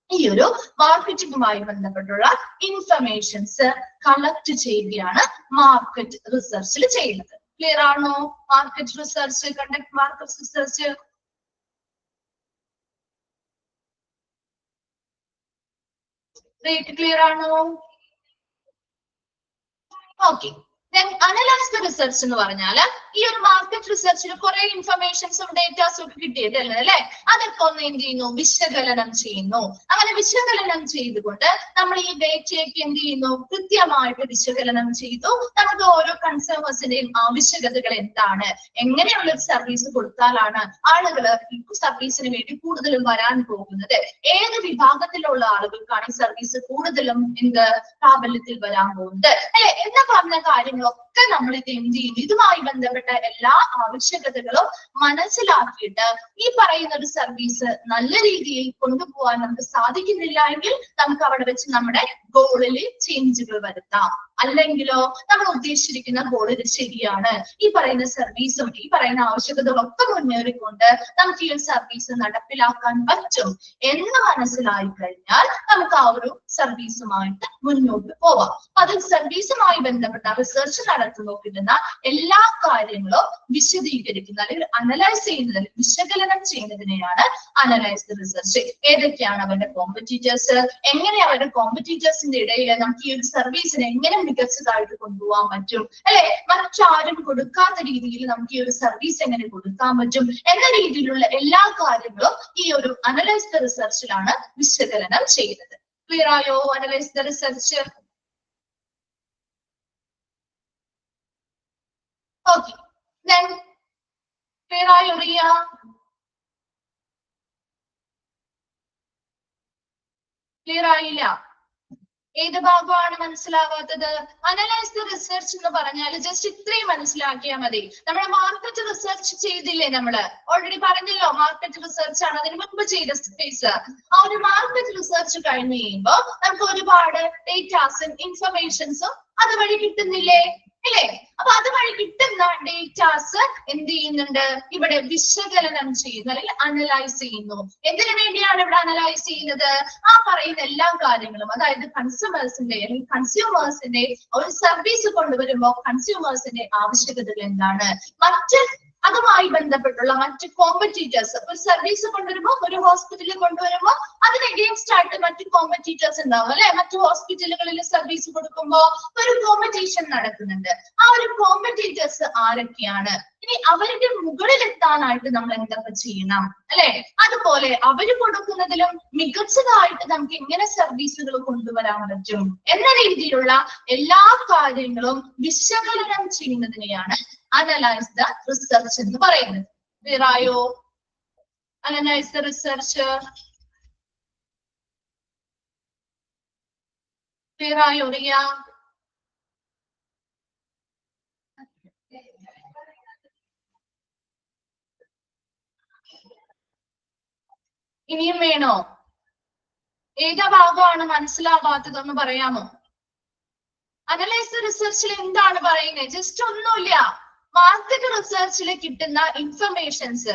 ഈ ഒരു മാർക്കറ്റിംഗുമായി ബന്ധപ്പെട്ടുള്ള ഇൻഫർമേഷൻസ് കളക്ട് ചെയ്യുകയാണ് മാർക്കറ്റ് റിസർച്ചിൽ ചെയ്യുന്നത്. ക്ലിയർ ആണോ? Market research, conduct market research. Clear ആണോ? ഓക്കെ. അനലൈസ് ദ റിസർച്ച് എന്ന് പറഞ്ഞാൽ ഈ ഒരു മാർക്കറ്റ് റിസർച്ചിൽ കുറെ ഇൻഫർമേഷൻസും ഡേറ്റാസും ഒക്കെ കിട്ടിയിട്ടല്ലേ അല്ലെ, അതൊക്കെ ഒന്ന് എന്ത് ചെയ്യുന്നു, വിശകലനം ചെയ്യുന്നു. അങ്ങനെ വിശകലനം ചെയ്തുകൊണ്ട് നമ്മൾ ഈ ഡേറ്റയൊക്കെ എന്ത് ചെയ്യുന്നു, കൃത്യമായിട്ട് വിശകലനം ചെയ്തു. നമുക്ക് ഓരോ കൺസ്യൂമേഴ്സിന്റെയും ആവശ്യകതകൾ എന്താണ്, എങ്ങനെയുള്ള ഒരു സർവീസ് കൊടുത്താലാണ് ആളുകൾ ഈ സർവീസിന് വേണ്ടി കൂടുതലും വരാൻ പോകുന്നത്, ഏത് വിഭാഗത്തിലുള്ള ആളുകൾക്കാണ് ഈ സർവീസ് കൂടുതലും പ്രാബല്യത്തിൽ വരാൻ പോകുന്നത് അല്ലെ എന്ന് പറഞ്ഞ കാര്യങ്ങളൊക്കെ നമ്മൾ ഇത് എന്ത് ചെയ്യുന്നു, ഇതുമായി ബന്ധപ്പെട്ട എല്ലാ ആവശ്യകതകളും മനസ്സിലാക്കിയിട്ട് ഈ പറയുന്ന ഒരു സർവീസ് നല്ല രീതിയിൽ കൊണ്ടുപോകാൻ നമുക്ക് സാധിക്കുന്നില്ല എങ്കിൽ നമുക്ക് അവിടെ വെച്ച് നമ്മുടെ ഗോളിൽ ചേഞ്ചുകൾ വരുത്താം. അല്ലെങ്കിലോ നമ്മൾ ഉദ്ദേശിച്ചിരിക്കുന്ന ഗോളിൽ ശരിയാണ്, ഈ പറയുന്ന സർവീസും ഈ പറയുന്ന ആവശ്യകതകളൊക്കെ മുന്നേറിക്കൊണ്ട് നമുക്ക് ഈ ഒരു സർവീസ് നടപ്പിലാക്കാൻ പറ്റും എന്ന് മനസ്സിലായി കഴിഞ്ഞാൽ നമുക്ക് ആ ഒരു സർവീസുമായിട്ട് മുന്നോട്ട് പോവാം. അത് സർവീസുമായി ബന്ധപ്പെട്ട റിസർച്ച് നടത്തുമ്പോൾ കിട്ടുന്ന എല്ലാ കാര്യങ്ങളും വിശദീകരിക്കുന്ന അല്ലെങ്കിൽ അനലൈസ് ചെയ്യുന്നത്, വിശകലനം ചെയ്യുന്നതിനെയാണ് അനലൈസ് റിസർച്ച്. ഏതൊക്കെയാണ് അവരുടെ കോമ്പറ്റീറ്റേഴ്സ്, എങ്ങനെ അവരുടെ കോമ്പറ്റീറ്റേഴ്സിന്റെ ഇടയിൽ നമുക്ക് ഈ ഒരു സർവീസിനെ എങ്ങനെ മികച്ചതായിട്ട് കൊണ്ടുപോകാൻ പറ്റും അല്ലെ, മറ്റാരും കൊടുക്കാത്ത രീതിയിൽ നമുക്ക് ഈ ഒരു സർവീസ് എങ്ങനെ കൊടുക്കാൻ പറ്റും എന്ന രീതിയിലുള്ള എല്ലാ കാര്യങ്ങളും ഈ ഒരു അനലൈസ് ദ റിസർച്ചിലാണ് വിശകലനം ചെയ്യുന്നത്. ക്ലിയർ ആയോ? Analyse the research. Okay, clear ആയോ റിയ? ക്ലിയർ ആയില്ല? ഏത് ഭാഗമാണ് മനസ്സിലാവാത്തത്? അനലൈസ് ദ റിസർച്ച് എന്ന് പറഞ്ഞാൽ ജസ്റ്റ് ഇത്രയും മനസ്സിലാക്കിയാൽ മതി. നമ്മുടെ മാർക്കറ്റ് റിസർച്ച് ചെയ്തില്ലേ, നമ്മള് ഓൾറെഡി പറഞ്ഞല്ലോ മാർക്കറ്റ് റിസർച്ച് ആണ് അതിന് മുൻപ് ചെയ്ത സ്പേസ്. ആ ഒരു മാർക്കറ്റ് റിസർച്ച് കഴിഞ്ഞ് കഴിയുമ്പോൾ നമുക്ക് ഒരുപാട് ഡേറ്റാസും ഇൻഫർമേഷൻസും അതുവഴി കിട്ടുന്നില്ലേ ഇല്ലേ? അപ്പൊ അതുവഴി കിട്ടുന്ന ഡേറ്റാസ് എന്ത് ചെയ്യുന്നുണ്ട്, ഇവിടെ വിശകലനം ചെയ്യുന്നു അല്ലെങ്കിൽ അനലൈസ് ചെയ്യുന്നു. എന്തിനു വേണ്ടിയാണ് ഇവിടെ അനലൈസ് ചെയ്യുന്നത്? ആ പറയുന്ന എല്ലാ കാര്യങ്ങളും, അതായത് കൺസ്യൂമേഴ്സിന്റെ അല്ലെങ്കിൽ കൺസ്യൂമേഴ്സിന്റെ ഒരു സർവീസ് കൊണ്ടുവരുമ്പോൾ കൺസ്യൂമേഴ്സിന്റെ ആവശ്യകതകൾ എന്താണ്, മറ്റ് അതുമായി ബന്ധപ്പെട്ടുള്ള മറ്റ് കോമ്പറ്റീറ്റേഴ്സ്, ഒരു സർവീസ് കൊണ്ടുവരുമ്പോൾ ഒരു ഹോസ്പിറ്റലിൽ കൊണ്ടുവരുമ്പോൾ അതിന് അഗെയിൻസ്റ്റ് ആയിട്ട് മറ്റ് കോമ്പറ്റീറ്റേഴ്സ് ഉണ്ടാവും അല്ലെ. മറ്റു ഹോസ്പിറ്റലുകളിൽ സർവീസ് കൊടുക്കുമ്പോൾ ഒരു കോമ്പറ്റീഷൻ നടക്കുന്നുണ്ട്. ആ ഒരു കോമ്പറ്റീറ്റേഴ്സ് ആരൊക്കെയാണ്, ഇനി അവരുടെ മുകളിലെത്താനായിട്ട് നമ്മൾ എന്തൊക്കെ ചെയ്യണം അല്ലെ, അതുപോലെ അവര് കൊടുക്കുന്നതിലും മികച്ചതായിട്ട് നമുക്ക് എങ്ങനെ സർവീസുകൾ കൊണ്ടുവരാൻ പറ്റും എന്ന രീതിയിലുള്ള എല്ലാ കാര്യങ്ങളും വിശകലനം ചെയ്യുന്നതിനെയാണ് അനലൈസ് ദ റിസർച്ച് എന്ന് പറയുന്നത്. ക്ലിയർ ആയോ? Analyse the research. ക്ലിയർ ആയോ റിയ? ഇനിയും വേണോ? ഏതാ ഭാഗമാണ് മനസ്സിലാവാത്തതെന്ന് പറയാമോ? അനലൈസ് റിസർച്ചിൽ എന്താണ് പറയുന്നത്? ജസ്റ്റ് ഒന്നുമില്ല, മാർക്കറ്റ് റിസർച്ചിൽ കിട്ടുന്ന ഇൻഫർമേഷൻസ്.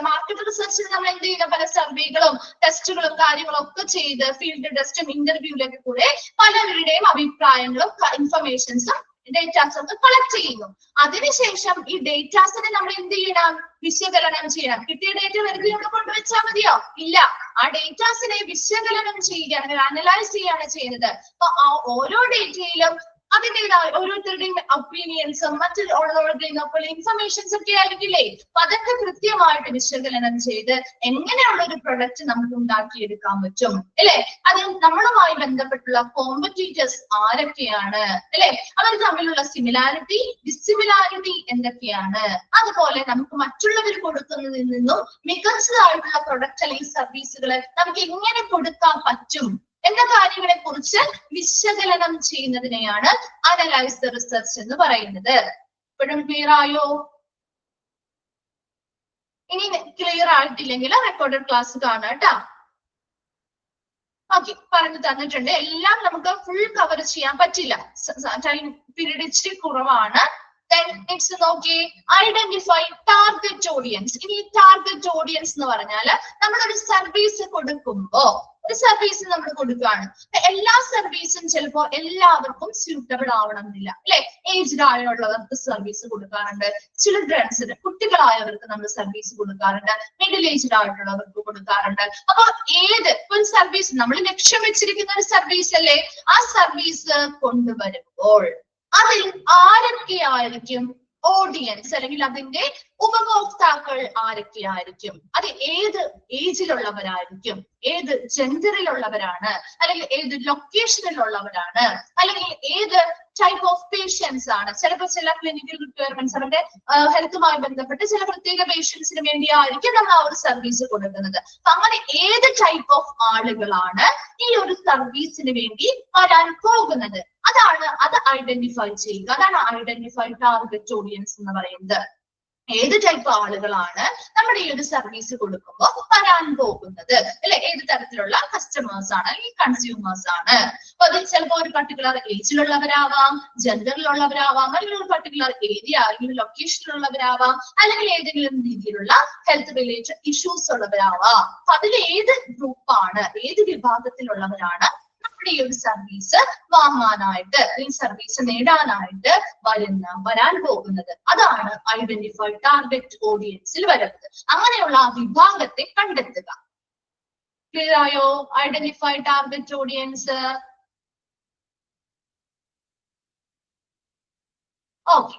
മാർക്കറ്റ് റിസർച്ചിൽ നമ്മൾ എന്ത് ചെയ്യുന്ന പല സർവേകളും ടെസ്റ്റുകളും കാര്യങ്ങളും ഒക്കെ ചെയ്ത് ഫീൽഡ് ടെസ്റ്റും ഇന്റർവ്യൂവിലൊക്കെ കൂടെ പലരുടെയും അഭിപ്രായങ്ങളും ഇൻഫർമേഷൻസും ഡേറ്റാസും ഒക്കെ കളക്ട് ചെയ്യുന്നു. അതിനുശേഷം ഈ ഡേറ്റാസിനെ നമ്മൾ എന്ത് ചെയ്യണം, വിശകലനം ചെയ്യണം. കിട്ടിയ ഡേറ്റ വെറുതെ ഇവിടെ കൊണ്ടുവച്ചാൽ മതിയോ? ഇല്ല, ആ ഡേറ്റാസിനെ വിശകലനം ചെയ്യുകയാണ്, അനലൈസ് ചെയ്യാണ് ചെയ്യുന്നത്. അപ്പൊ ആ ഓരോ ഡേറ്റയിലും അതിൻ്റെതായ ഓരോരുത്തരുടെയും ഒപ്പീനിയൻസും മറ്റുള്ളവരുടെയും ഇൻഫർമേഷൻസ് ഒക്കെ ആയിരിക്കില്ലേ. അപ്പൊ അതൊക്കെ കൃത്യമായിട്ട് വിശകലനം ചെയ്ത് എങ്ങനെയുള്ള ഒരു പ്രൊഡക്റ്റ് നമുക്ക് ഉണ്ടാക്കിയെടുക്കാൻ പറ്റും അല്ലെ, അത് നമ്മളുമായി ബന്ധപ്പെട്ടുള്ള കോമ്പറ്റീറ്റേഴ്സ് ആരൊക്കെയാണ് അല്ലെ, അവർ തമ്മിലുള്ള സിമിലാരിറ്റി ഡിസിമിലാരിറ്റി എന്തൊക്കെയാണ്, അതുപോലെ നമുക്ക് മറ്റുള്ളവർ കൊടുക്കുന്നതിൽ നിന്നും മികച്ചതായിട്ടുള്ള പ്രൊഡക്റ്റ് അല്ലെങ്കിൽ സർവീസുകൾ നമുക്ക് എങ്ങനെ കൊടുക്കാൻ പറ്റും എന്ന കാര്യങ്ങളെ കുറിച്ച് വിശകലനം ചെയ്യുന്നതിനെയാണ് അനലൈസ് ദ റിസർച്ച് എന്ന് പറയുന്നത്. ഇപ്പോഴും ക്ലിയർ ആയോ? ഇനി ക്ലിയർ ആയിട്ടില്ലെങ്കിൽ റെക്കോർഡഡ് ക്ലാസ് കാണാം കേട്ടോ. ഓക്കെ, പറഞ്ഞു തന്നിട്ടുണ്ട്. എല്ലാം നമുക്ക് ഫുൾ കവർ ചെയ്യാൻ പറ്റില്ല, ടൈം പീരീഡ് ഇച്ചിരി കുറവാണ്. നെക്സ്റ്റ് നോക്കിയേ, ഐഡന്റിഫൈ ടാർഗറ്റ് ഓഡിയൻസ്. ഇനി ടാർഗറ്റ് ഓഡിയൻസ് എന്ന് പറഞ്ഞാല് നമ്മളൊരു സർവീസ് കൊടുക്കുമ്പോ, ഒരു സർവീസ് നമ്മൾ കൊടുക്കുകയാണ്, എല്ലാ സർവീസും ചിലപ്പോ എല്ലാവർക്കും സ്യൂട്ടബിൾ ആവണമെന്നില്ല അല്ലെ. ഏജ്ഡ് ആയുള്ളവർക്ക് സർവീസ് കൊടുക്കാറുണ്ട്, ചിൽഡ്രൻസിന് കുട്ടികളായവർക്ക് നമ്മൾ സർവീസ് കൊടുക്കാറുണ്ട്, മിഡിൽ ഏജ്ഡ് ആയിട്ടുള്ളവർക്ക് കൊടുക്കാറുണ്ട്. അപ്പൊ ഒരു സർവീസ് നമ്മൾ ലക്ഷ്യം വെച്ചിരിക്കുന്ന ഒരു സർവീസ് അല്ലേ, ആ സർവീസ് കൊണ്ടുവരുമ്പോൾ അതിൽ ആരൊക്കെയായിരിക്കും ഓഡിയൻസ്, അല്ലെങ്കിൽ അതിന്റെ ഉപഭോക്താക്കൾ ആരൊക്കെയായിരിക്കും, അത് ഏത് ഏജിലുള്ളവരായിരിക്കും, ഏത് ജെൻഡറിലുള്ളവരാണ്, അല്ലെങ്കിൽ ഏത് ലൊക്കേഷനിലുള്ളവരാണ്, അല്ലെങ്കിൽ ഏത് ടൈപ്പ് ഓഫ് പേഷ്യൻസ് ആണ്. ചിലപ്പോൾ ചില ക്ലിനിക്കൽ റിക്വയർമെന്റ്സ്, അവരുടെ ഹെൽത്തുമായി ബന്ധപ്പെട്ട് ചില പ്രത്യേക പേഷ്യൻസിന് വേണ്ടിയായിരിക്കും നമ്മൾ ആ ഒരു സർവീസ് കൊടുക്കുന്നത്. അപ്പൊ അങ്ങനെ ഏത് ടൈപ്പ് ഓഫ് ആളുകളാണ് ഈ ഒരു സർവീസിന് വേണ്ടി വരാൻ പോകുന്നത്, അത് ഐഡന്റിഫൈ ചെയ്യുക. അതാണ് ഐഡന്റിഫൈ ടാർഗറ്റ് ഓഡിയൻസ് എന്ന് പറയുന്നത്. ഏത് ടൈപ്പ് ആളുകളാണ് നമ്മുടെ ഈ ഒരു സർവീസ് കൊടുക്കുമ്പോൾ വരാൻ പോകുന്നത് അല്ലെ, ഏത് തരത്തിലുള്ള കസ്റ്റമേഴ്സ് ആണ് അല്ലെങ്കിൽ കൺസ്യൂമേഴ്സ് ആണ്. അപ്പൊ അത് ചിലപ്പോൾ ഒരു പർട്ടിക്കുലർ ഏജിലുള്ളവരാവാം, ജെൻഡറിലുള്ളവരാവാം, അല്ലെങ്കിൽ ഒരു പർട്ടിക്കുലർ ഏരിയ അല്ലെങ്കിൽ ലൊക്കേഷനിലുള്ളവരാവാം, അല്ലെങ്കിൽ ഏതെങ്കിലും രീതിയിലുള്ള ഹെൽത്ത് റിലേറ്റഡ് ഇഷ്യൂസ് ഉള്ളവരാവാം. അപ്പൊ അതിൽ ഏത് ഗ്രൂപ്പാണ്, ഏത് വിഭാഗത്തിലുള്ളവരാണ് ഈ ഒരു സർവീസ് വാങ്ങാനായിട്ട്, ഈ സർവീസ് നേടാനായിട്ട് വരാൻ പോകുന്നത്, അതാണ് ഐഡന്റിഫൈ ടാർഗറ്റ് ഓഡിയൻസിൽ വരുന്നത്. അങ്ങനെയുള്ള ആ വിഭാഗത്തെ കണ്ടെത്തുക. ക്ലിയർ ആയോ? Identify target audience. Okay,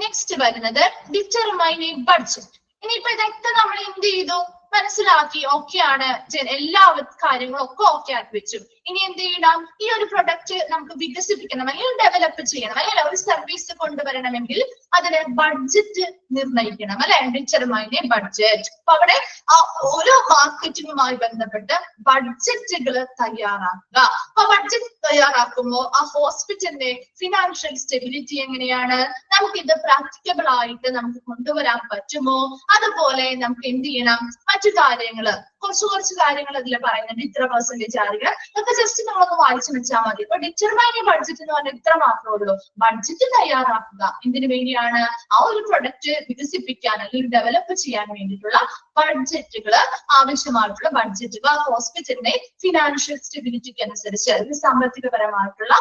next വരുന്നത് ഡിറ്റർമൈൻ എ ബഡ്ജറ്റ്. ഇനിയിപ്പോ ഇതൊക്കെ നമ്മൾ എന്ത് ചെയ്തു, മനസ്സിലാക്കി, ഓക്കെയാണ്, എല്ലാ കാര്യങ്ങളും ഒക്കെ ഓക്കെ ആക്കി വെച്ചു. ഇനി എന്ത് ചെയ്യണം, ഈ ഒരു പ്രൊഡക്റ്റ് നമുക്ക് വികസിപ്പിക്കണം അല്ലെങ്കിൽ ഡെവലപ്പ് ചെയ്യണം, അല്ലെങ്കിൽ ഒരു സർവീസ് കൊണ്ടുവരണമെങ്കിൽ അതിന് ബഡ്ജറ്റ് നിർണ്ണയിക്കണം അല്ലെ, ഡിറ്റർമൈൻ എ ബഡ്ജറ്റ്. അപ്പൊ അവിടെ ആ ഓരോ മാർക്കറ്റിങ്ങുമായി ബന്ധപ്പെട്ട് ബഡ്ജറ്റുകൾ തയ്യാറാക്കുക. അപ്പൊ ബഡ്ജറ്റ് തയ്യാറാക്കുമ്പോൾ ആ ഹോസ്പിറ്റലിന്റെ ഫിനാൻഷ്യൽ സ്റ്റെബിലിറ്റി എങ്ങനെയാണ്, നമുക്ക് ഇത് പ്രാക്ടിക്കബിൾ ആയിട്ട് നമുക്ക് കൊണ്ടുവരാൻ പറ്റുമോ, അതുപോലെ നമുക്ക് എന്ത് ചെയ്യണം, മറ്റു കാര്യങ്ങള് കുറച്ച് കാര്യങ്ങൾ അതിൽ പറയുന്നുണ്ട്, ഇത്ര പെർസെന്റേജ് ആളുകൾ, ഇതൊക്കെ ജസ്റ്റ് നമ്മളൊന്ന് വായിച്ചു വെച്ചാൽ മതി. ഇപ്പൊ ഡിറ്റർമൈൻ ബഡ്ജറ്റ് എന്ന് പറഞ്ഞാൽ ഇത്ര മാത്രമേ ഉള്ളൂ. ബഡ്ജറ്റ് തയ്യാറാക്കുക എന്തിനു വേണ്ടിയാണ്, ആ ഒരു പ്രൊഡക്റ്റ് വികസിപ്പിക്കാൻ അല്ലെങ്കിൽ ഡെവലപ്പ് ചെയ്യാൻ വേണ്ടിയിട്ടുള്ള ബഡ്ജറ്റുകൾ, ആവശ്യമായിട്ടുള്ള ബഡ്ജറ്റുകൾ ഹോസ്പിറ്റലിന്റെ ഫിനാൻഷ്യൽ സ്റ്റെബിലിറ്റിക്ക് അനുസരിച്ച് അല്ലെങ്കിൽ സാമ്പത്തികപരമായിട്ടുള്ള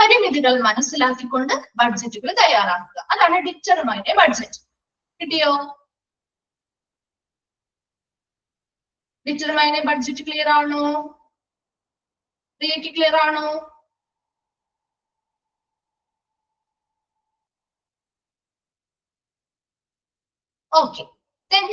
പരിമിതികൾ മനസ്സിലാക്കിക്കൊണ്ട് ബഡ്ജറ്റുകൾ തയ്യാറാക്കുക. അതാണ് ഡിറ്റർമൈൻ ബഡ്ജറ്റ്. കിട്ടിയോ? ഡിറ്റർമൈൻ ബഡ്ജറ്റ് ക്ലിയർ ആണോ? റിയയ്ക്ക് ക്ലിയർ ആണോ? Okay,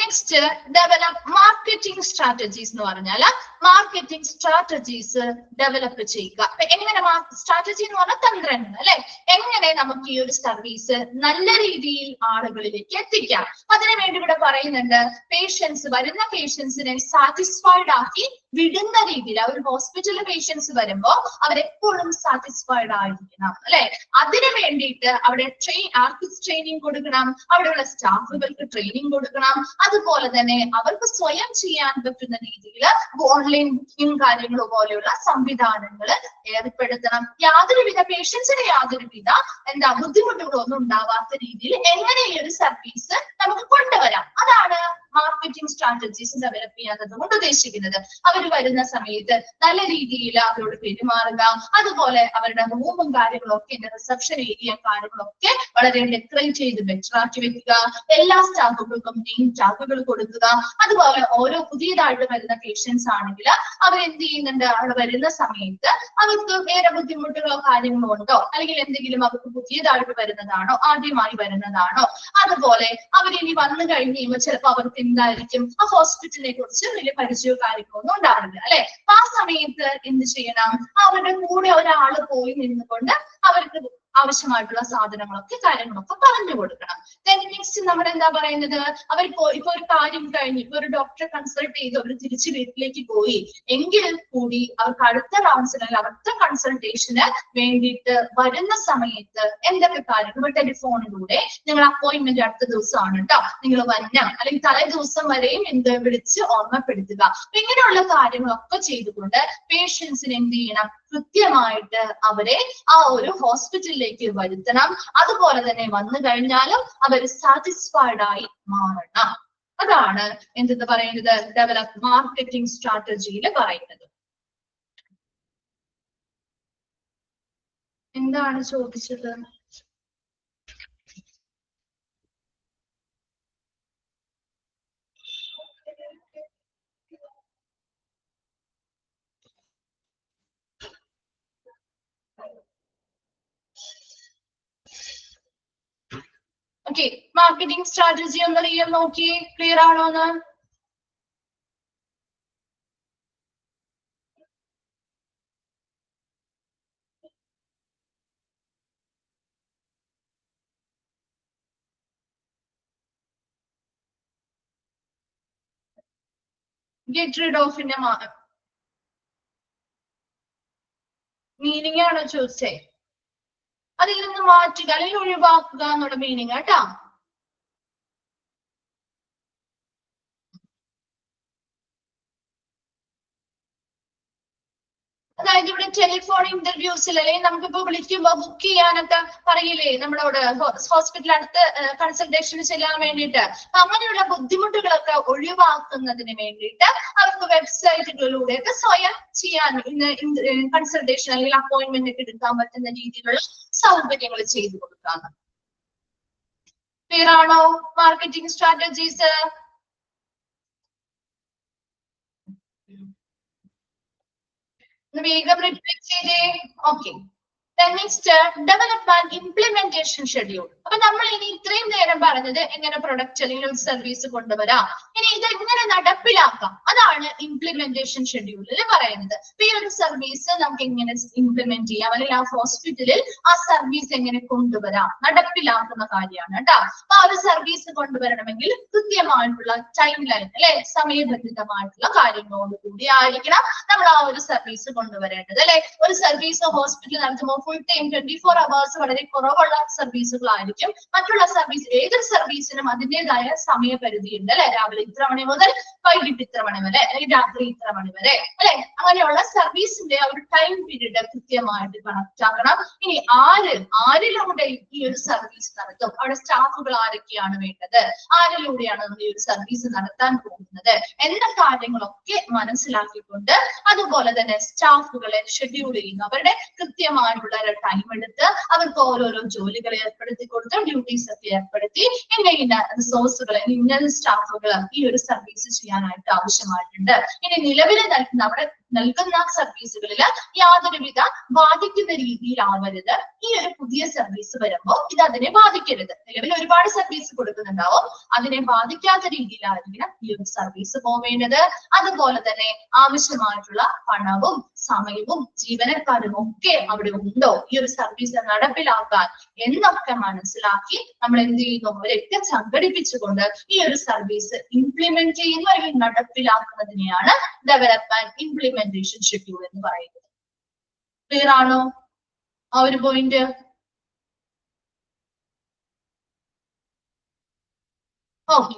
next develop marketing strategies എന്ന് പറഞ്ഞാൽ മാർക്കറ്റിംഗ് സ്ട്രാറ്റജീസ് ഡെവലപ്പ് ചെയ്യുക. എങ്ങനെ സ്ട്രാറ്റജി എന്ന് പറഞ്ഞാൽ തന്ത്രങ്ങൾ അല്ലെ, എങ്ങനെ നമുക്ക് ഈ ഒരു സർവീസ് നല്ല രീതിയിൽ ആളുകളിലേക്ക് എത്തിക്കാം. അതിനു വേണ്ടി ഇവിടെ പറയുന്നുണ്ട്, വരുന്ന പേഷ്യൻസിനെ സാറ്റിസ്ഫൈഡ് ആക്കി വിടുന്ന രീതിയിൽ, ഒരു ഹോസ്പിറ്റലിൽ പേഷ്യൻസ് വരുമ്പോൾ അവരെപ്പോഴും സാറ്റിസ്ഫൈഡ് ആയിരിക്കണം അല്ലെ. അതിനു വേണ്ടിയിട്ട് അവിടെ ആർട്ടിസ്റ്റ് ട്രെയിനിങ് കൊടുക്കണം, അവിടെയുള്ള സ്റ്റാഫുകൾക്ക് ട്രെയിനിങ് കൊടുക്കണം, അതുപോലെ തന്നെ അവർക്ക് സ്വയം ചെയ്യാൻ പറ്റുന്ന രീതിയിൽ ഓൺലൈൻ ബുക്കിംഗ് കാര്യങ്ങളോ പോലെയുള്ള സംവിധാനങ്ങൾ ഏർപ്പെടുത്തണം. പേഷ്യൻസിന് യാതൊരുവിധ ബുദ്ധിമുട്ടുകളൊന്നും ഉണ്ടാവാത്ത രീതിയിൽ എങ്ങനെ ഈ ഒരു സർവീസ് നമുക്ക് കൊണ്ടുവരാം, അതാണ് മാർക്കറ്റിംഗ് സ്ട്രാറ്റജീസ് ഡെവലപ്പ് ചെയ്യാത്തത് കൊണ്ട് ഉദ്ദേശിക്കുന്നത്. അവർ വരുന്ന സമയത്ത് നല്ല രീതിയിൽ അവരോട് പെരുമാറുക, അതുപോലെ അവരുടെ റൂമും കാര്യങ്ങളൊക്കെ റിസപ്ഷൻ ഏരിയ കാര്യങ്ങളൊക്കെ വളരെ ഡെക്കറേറ്റ് ചെയ്ത് ബെറ്റർ ആക്കി വെക്കുക, എല്ലാ സ്റ്റാഫുകൾക്കും നെയിം ടാഗുകൾ കൊടുക്കുക, അതുപോലെ ഓരോ പുതിയതായിട്ട് വരുന്ന പേഷ്യൻസ് ആണെങ്കിൽ അവരെന്ത് ചെയ്യുന്നുണ്ട്, അവിടെ വരുന്ന സമയത്ത് അവർക്ക് വേറെ ബുദ്ധിമുട്ടുകളോ കാര്യങ്ങളോ ഉണ്ടോ, അല്ലെങ്കിൽ എന്തെങ്കിലും അവർക്ക് പുതിയതായിട്ട് വരുന്നതാണോ, ആദ്യമായി വരുന്നതാണോ, അതുപോലെ അവരിനി വന്നു കഴിഞ്ഞ് കഴിയുമ്പോൾ ചിലപ്പോൾ അവർക്ക് എന്തായിരിക്കും ആ ഹോസ്പിറ്റലിനെ കുറിച്ച് വലിയ പരിചയമോ കാര്യങ്ങളോ ഒന്നും ഉണ്ടാവില്ല അല്ലെ. ആ സമയത്ത് എന്ത് ചെയ്യണം, അവരുടെ കൂടെ ഒരാള് പോയി നിന്നുകൊണ്ട് അവർക്ക് ആവശ്യമായിട്ടുള്ള സാധനങ്ങളൊക്കെ കാര്യങ്ങളൊക്കെ പറഞ്ഞു കൊടുക്കണം. നെക്സ്റ്റ് നമ്മൾ എന്താ പറയുന്നത്, അവർ ഇപ്പൊ ഒരു കാര്യം കഴിഞ്ഞ് ഇപ്പൊ ഒരു ഡോക്ടറെ കൺസൾട്ട് ചെയ്ത് അവർ തിരിച്ച് വീട്ടിലേക്ക് പോയി എങ്കിൽ കൂടി അവർക്ക് അടുത്ത റൗണ്ട്സിന് അല്ലെങ്കിൽ അടുത്ത കൺസൾട്ടേഷന് വേണ്ടിയിട്ട് വരുന്ന സമയത്ത് എന്തൊക്കെ കാര്യങ്ങൾ ടെലിഫോണിലൂടെ നിങ്ങൾ അപ്പോയിന്റ്മെന്റ് അടുത്ത ദിവസമാണ് കേട്ടോ നിങ്ങൾ വരണം, അല്ലെങ്കിൽ തലേ ദിവസം വരെയും വിളിച്ച് ഓർമ്മപ്പെടുത്തുക. അപ്പൊ ഇങ്ങനെയുള്ള കാര്യങ്ങളൊക്കെ ചെയ്തുകൊണ്ട് പേഷ്യൻസിന് എന്ത് ചെയ്യണം, കൃത്യമായിട്ട് അവരെ ആ ഒരു ഹോസ്പിറ്റലിലേക്ക് വരുത്തണം. അതുപോലെ തന്നെ വന്നു കഴിഞ്ഞാലും അവർ സാറ്റിസ്ഫൈഡ് ആയി മാറണം. അതാണ് എന്തെന്ന് പറയുന്നത് ഡെവലപ്പ് മാർക്കറ്റിംഗ് സ്ട്രാറ്റജിയിൽ പറയുന്നത്. എന്താണ് ചോദിച്ചത്? ഓക്കെ, മാർക്കറ്റിംഗ് സ്ട്രാറ്റജി ഒന്ന് നോക്കി ക്ലിയർ ആണോന്ന്? ഗെറ്റ് റിഡ് ഓഫിന്റെ മീനിങ് ആണോ ചോദിച്ചേ? അതിൽ നിന്ന് മാറ്റുക അല്ലെങ്കിൽ ഒഴിവാക്കുക എന്നുള്ള മീനിങ് കേട്ടോ. അതായത് ഇവിടെ ടെലിഫോൺ ഇന്റർവ്യൂസിൽ അല്ലെങ്കിൽ നമുക്കിപ്പോ വിളിക്കുമ്പോ ബുക്ക് ചെയ്യാനൊക്കെ പറയില്ലേ നമ്മളോട് ഹോസ്പിറ്റൽ അടുത്ത് കൺസൾട്ടേഷന് ചെല്ലാൻ വേണ്ടിയിട്ട്. അങ്ങനെയുള്ള ബുദ്ധിമുട്ടുകളൊക്കെ ഒഴിവാക്കുന്നതിന് വേണ്ടിയിട്ട് അവർക്ക് വെബ്സൈറ്റുകളിലൂടെയൊക്കെ സ്വയം ചെയ്യാൻ കൺസൾട്ടേഷൻ അല്ലെങ്കിൽ അപ്പോയിന്റ്മെന്റ് ഒക്കെ എടുക്കാൻ പറ്റുന്ന രീതിയിലുള്ള സൗകര്യങ്ങൾ ചെയ്തു കൊടുക്കാന്ന്. ക്ലിയർ ആണോ മാർക്കറ്റിംഗ് സ്ട്രാറ്റജീസ്? വേഗം റിപ്പീറ്റ് ചെയ്തേ. Okay, next development implementation schedule. അപ്പൊ നമ്മൾ ഇനി ഇത്രയും നേരം പറഞ്ഞത് എങ്ങനെ പ്രൊഡക്റ്റ് അല്ലെങ്കിൽ ഒരു സർവീസ് കൊണ്ടുവരാം, ഇനി ഇത് എങ്ങനെ നടപ്പിലാക്കാം, അതാണ് ഇംപ്ലിമെന്റേഷൻ ഷെഡ്യൂളിൽ പറയുന്നത്. ഈ ഒരു സർവീസ് നമുക്ക് എങ്ങനെ ഇംപ്ലിമെന്റ് ചെയ്യാം, അല്ലെങ്കിൽ ആ ഹോസ്പിറ്റലിൽ ആ സർവീസ് എങ്ങനെ കൊണ്ടുവരാം, നടപ്പിലാക്കുന്ന കാര്യമാണ് കേട്ടോ. അപ്പൊ ആ ഒരു സർവീസ് കൊണ്ടുവരണമെങ്കിൽ കൃത്യമായിട്ടുള്ള ടൈം ലൈൻ അല്ലെ, സമയബന്ധിതമായിട്ടുള്ള കാര്യങ്ങളോട് കൂടി ആയിരിക്കണം നമ്മൾ ആ ഒരു സർവീസ് കൊണ്ടുവരേണ്ടത് അല്ലെ. ഒരു സർവീസ് ഹോസ്പിറ്റലിൽ നടത്തുമ്പോൾ ഫുൾ ടൈം 24 hours വളരെ കുറവുള്ള സർവീസുകളായിരിക്കും. മറ്റുള്ള സർവീസ് ഏതൊരു സർവീസിനും അതിൻ്റെതായ സമയപരിധി ഉണ്ട് അല്ലെ. രാവിലെ ഇത്ര മണി മുതൽ വൈകിട്ട് ഇത്ര മണി വരെ, അല്ലെങ്കിൽ രാത്രി ഇത്ര മണി വരെ അല്ലെ. അങ്ങനെയുള്ള സർവീസിന്റെ ഒരു ടൈം പീരീഡ് കൃത്യമായിട്ട് കണക്ട് ആക്കണം. ഇനി ആരിലൂടെ ഈ ഒരു സർവീസ് നടത്തും, അവിടെ സ്റ്റാഫുകൾ ആരൊക്കെയാണ് വേണ്ടത്, ആരിലൂടെയാണ് നമ്മൾ ഈ ഒരു സർവീസ് നടത്താൻ പോകുന്നത് എന്ന കാര്യങ്ങളൊക്കെ മനസ്സിലാക്കിക്കൊണ്ട് അതുപോലെ തന്നെ സ്റ്റാഫുകളെ ഷെഡ്യൂൾ ചെയ്യുന്നു. അവരുടെ കൃത്യമായിട്ടുള്ള ടൈം എടുത്ത് അവർക്ക് ഓരോരോ ജോലികളെ ഏർപ്പെടുത്തി കൊടുത്ത് ഡ്യൂട്ടീസ് ഒക്കെ ഏർപ്പെടുത്തി ഇന്ന റിസോഴ്സുകൾ ഇന്ന സ്റ്റാഫുകൾ ഈ ഒരു സർവീസ് ചെയ്യാനായിട്ട് ആവശ്യമായിട്ടുണ്ട്. ഇനി നിലവിൽ നമ്മുടെ നൽകുന്ന സർവീസുകളിൽ യാതൊരുവിധ ബാധിക്കുന്ന രീതിയിലാവരുത്. ഈ ഒരു പുതിയ സർവീസ് വരുമ്പോൾ ഇത് അതിനെ ബാധിക്കരുത്. നിലവിൽ ഒരുപാട് സർവീസ് കൊടുക്കുന്നുണ്ടാവും, അതിനെ ബാധിക്കാത്ത രീതിയിലായിരിക്കണം ഈ ഒരു സർവീസ് പോവേണ്ടത്. അതുപോലെ തന്നെ ആവശ്യമായിട്ടുള്ള പണവും സമയവും ജീവനക്കാരും ഒക്കെ അവിടെ ഉണ്ടോ ഈ ഒരു സർവീസ് നടപ്പിലാക്കാൻ എന്നൊക്കെ മനസ്സിലാക്കി നമ്മൾ എന്ത് ചെയ്യുന്നു, അവരൊക്കെ സംഘടിപ്പിച്ചുകൊണ്ട് ഈ ഒരു സർവീസ് ഇംപ്ലിമെന്റ് ചെയ്യുന്നു അല്ലെങ്കിൽ നടപ്പിലാക്കുന്നതിനെയാണ് ഡെവലപ്മെന്റ് ഇംപ്ലിമെന്റേഷൻ ഷെഡ്യൂൾ എന്ന് പറയുന്നത്. ക്ലിയർ ആണോ ആ ഒരു point? Okay,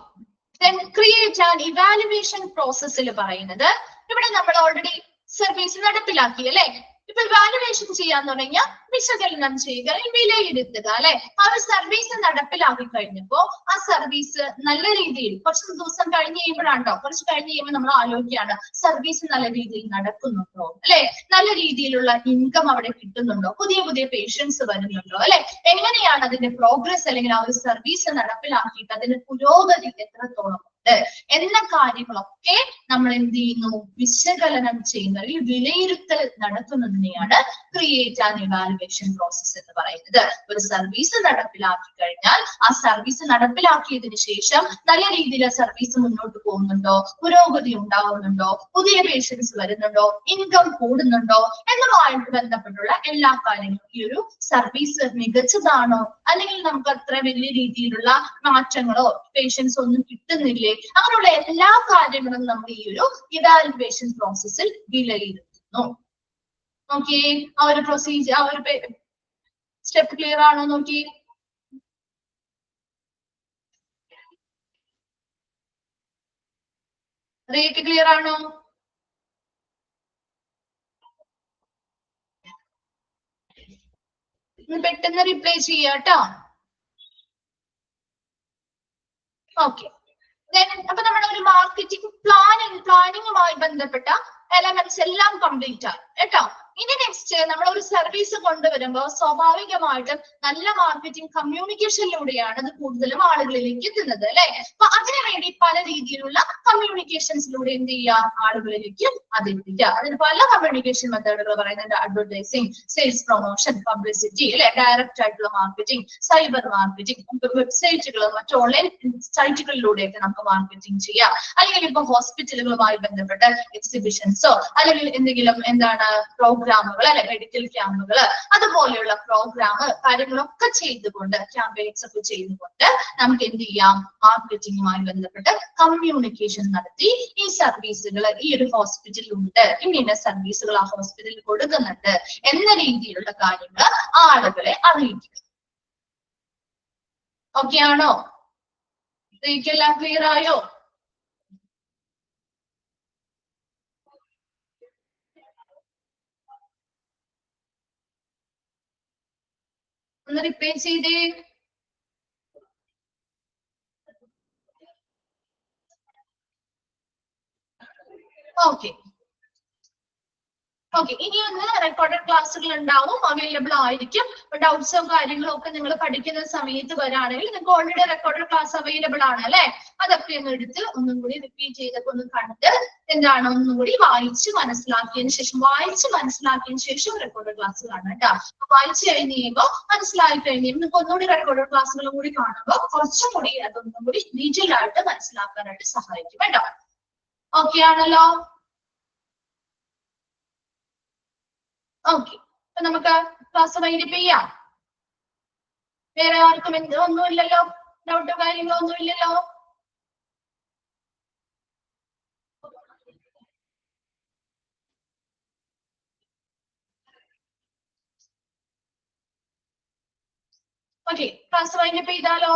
create and evaluation പ്രോസസ്സിൽ പറയുന്നത് ഇവിടെ നമ്മൾ ഓൾറെഡി സർവീസ് നടപ്പിലാക്കി അല്ലെ. ഇപ്പൊ ഇവാലുവേഷൻ ചെയ്യാന്ന് പറഞ്ഞാൽ വിശകലനം ചെയ്യുക, വിലയിരുത്തുക അല്ലെ. ആ ഒരു സർവീസ് നടപ്പിലാക്കി കഴിഞ്ഞപ്പോ ആ സർവീസ് നല്ല രീതിയിൽ കുറച്ച് ദിവസം കഴിഞ്ഞ് കഴിയുമ്പോഴാണോ, കുറച്ച് കഴിഞ്ഞ് കഴിയുമ്പോൾ നമ്മൾ ആലോചിക്കുകയാണ് സർവീസ് നല്ല രീതിയിൽ നടക്കുന്നുണ്ടോ അല്ലെ, നല്ല രീതിയിലുള്ള ഇൻകം അവിടെ കിട്ടുന്നുണ്ടോ, പുതിയ പുതിയ പേഷ്യൻസ് വരുന്നുണ്ടോ അല്ലെ, എങ്ങനെയാണ് അതിന്റെ പ്രോഗ്രസ് അല്ലെങ്കിൽ ആ ഒരു സർവീസ് നടപ്പിലാക്കിയിട്ട് അതിന്റെ പുരോഗതി എത്രത്തോളം ചെയ്യുന്നുണ്ട് എന്ന കാര്യങ്ങളൊക്കെ നമ്മൾ എന്ത് ചെയ്യുന്നു, വിശകലനം ചെയ്യുന്ന അല്ലെങ്കിൽ വിലയിരുത്തൽ നടത്തുന്നതിനെയാണ് ക്രിയേറ്റ് ആൻഡ് ഇവാലുവേഷൻ പ്രോസസ് എന്ന് പറയുന്നത്. ഒരു സർവീസ് നടപ്പിലാക്കി കഴിഞ്ഞാൽ ആ സർവീസ് നടപ്പിലാക്കിയതിനു ശേഷം നല്ല രീതിയിൽ സർവീസ് മുന്നോട്ട് പോകുന്നുണ്ടോ, പുരോഗതി ഉണ്ടാവുന്നുണ്ടോ, പുതിയ പേഷ്യൻസ് വരുന്നുണ്ടോ, ഇൻകം കൂടുന്നുണ്ടോ എന്നതുമായിട്ട് ബന്ധപ്പെട്ടുള്ള എല്ലാ കാര്യങ്ങളും, ഈ ഒരു സർവീസ് മികച്ചതാണോ അല്ലെങ്കിൽ നമുക്ക് അത്ര വലിയ രീതിയിലുള്ള മാറ്റങ്ങളോ പേഷ്യൻസ് ഒന്നും കിട്ടുന്നില്ലേ, അങ്ങനെയുള്ള എല്ലാ കാര്യങ്ങളും നമ്മൾ ഈ ഒരു ഇവാലുവേഷൻ പ്രോസസ്സിൽ വിലയിരുത്തുന്നു. നോക്കി ആ ഒരു പ്രൊസീജിയർ, ആ ഒരു സ്റ്റെപ്പ് ക്ലിയർ ആണോ നോക്കി. റേറ്റ് ക്ലിയർ ആണോ? പെട്ടെന്ന് റിപ്ലൈ ചെയ്യാട്ടോ. ഓക്കെ, അപ്പൊ നമ്മുടെ ഒരു മാർക്കറ്റിംഗ് പ്ലാനിങ്ങുമായി ബന്ധപ്പെട്ട എലമെന്റ്സ് എല്ലാം കംപ്ലീറ്റ് ആയി കേട്ടോ. ഇനി നെക്സ്റ്റ് നമ്മൾ ഒരു സർവീസ് കൊണ്ടുവരുമ്പോൾ സ്വാഭാവികമായിട്ടും നല്ല മാർക്കറ്റിംഗ് കമ്മ്യൂണിക്കേഷനിലൂടെയാണ് അത് കൂടുതലും ആളുകളിലേക്ക് എത്തുന്നത് അല്ലെ. അപ്പൊ അതിനു വേണ്ടി പല രീതിയിലുള്ള കമ്മ്യൂണിക്കേഷൻസിലൂടെ എന്ത് ചെയ്യുക, ആളുകളിലേക്ക് അത് എത്തിക്കുക. അതിന് പല കമ്മ്യൂണിക്കേഷൻ മെത്തേഡുകൾ പറയുന്നുണ്ട്. അഡ്വർടൈസിങ്, സെയിൽസ് പ്രൊമോഷൻ, പബ്ലിസിറ്റി അല്ലെ, ഡയറക്റ്റ് ആയിട്ടുള്ള മാർക്കറ്റിംഗ്, സൈബർ മാർക്കറ്റിംഗ്, വെബ്സൈറ്റുകൾ, മറ്റു ഓൺലൈൻ സൈറ്റുകളിലൂടെയൊക്കെ നമുക്ക് മാർക്കറ്റിംഗ് ചെയ്യാം. അല്ലെങ്കിൽ ഇപ്പൊ ഹോസ്പിറ്റലുകളുമായി ബന്ധപ്പെട്ട എക്സിബിഷൻസോ അല്ലെങ്കിൽ എന്തെങ്കിലും എന്താണ് പ്രോഗ്രാമുകൾ അല്ലെ, മെഡിക്കൽ ക്യാമ്പുകൾ, അതുപോലെയുള്ള പ്രോഗ്രാം കാര്യങ്ങളൊക്കെ ചെയ്തുകൊണ്ട്, ക്യാമ്പയിൻസ് ഒക്കെ ചെയ്തുകൊണ്ട് നമുക്ക് എന്ത് ചെയ്യാം, മാർക്കറ്റിംഗുമായി ബന്ധപ്പെട്ട് കമ്മ്യൂണിക്കേഷൻ നടത്തി ഈ സർവീസുകൾ ഈ ഒരു ഹോസ്പിറ്റലിലുണ്ട്, ഇങ്ങനെ സർവീസുകൾ ആ ഹോസ്പിറ്റലിൽ കൊടുക്കുന്നുണ്ട് എന്ന രീതിയിലുള്ള കാര്യങ്ങൾ ആളുകളെ അറിയിക്കുക. ഓക്കെ ആണോ? എല്ലാം ക്ലിയർ ആയോ? ഒന്ന് റിപ്പീറ്റ് ചെയ്തേ. ഓക്കെ ഓക്കെ, ഇനി ഒന്ന് റെക്കോർഡഡ് ക്ലാസ്സുകൾ ഉണ്ടാവും, അവൈലബിൾ ആയിരിക്കും. ഡൗട്ട്സോ കാര്യങ്ങളോ ഒക്കെ നിങ്ങൾ പഠിക്കുന്ന സമയത്ത് വരാണെങ്കിൽ നിങ്ങൾക്ക് ഓൾറെഡി റെക്കോർഡഡ് ക്ലാസ് അവൈലബിൾ ആണ് അല്ലെ. അതൊക്കെ ഒന്ന് എടുത്ത് ഒന്നും കൂടി റിപ്പീറ്റ് ചെയ്തൊക്കെ ഒന്ന് കണ്ട് എന്താണ് ഒന്നും കൂടി വായിച്ച് മനസ്സിലാക്കിയതിനു ശേഷം റെക്കോർഡഡ് ക്ലാസ് കാണാം കേട്ടോ. വായിച്ചു കഴിയുമ്പോൾ മനസ്സിലായി കഴിയുമ്പോൾ നിങ്ങൾക്ക് ഒന്നുകൂടി റെക്കോർഡഡ് ക്ലാസ്സുകളും കൂടി കാണുമ്പോൾ കുറച്ചും കൂടി അതൊന്നും കൂടി ഡീറ്റെയിൽ ആയിട്ട് മനസ്സിലാക്കാനായിട്ട് സഹായിക്കും കേട്ടോ. ഓക്കെ ആണല്ലോ? ഓക്കെ, അപ്പൊ നമുക്ക് ക്ലാസ് വൈൻഡപ്പ് ചെയ്യാം. വേറെ ആർക്കും ഒന്നുമില്ലല്ലോ, ഡൗട്ടോ കാര്യങ്ങളോ ഒന്നുമില്ലല്ലോ? ഓക്കെ, ക്ലാസ് വൈൻഡപ്പ് ചെയ്താലോ?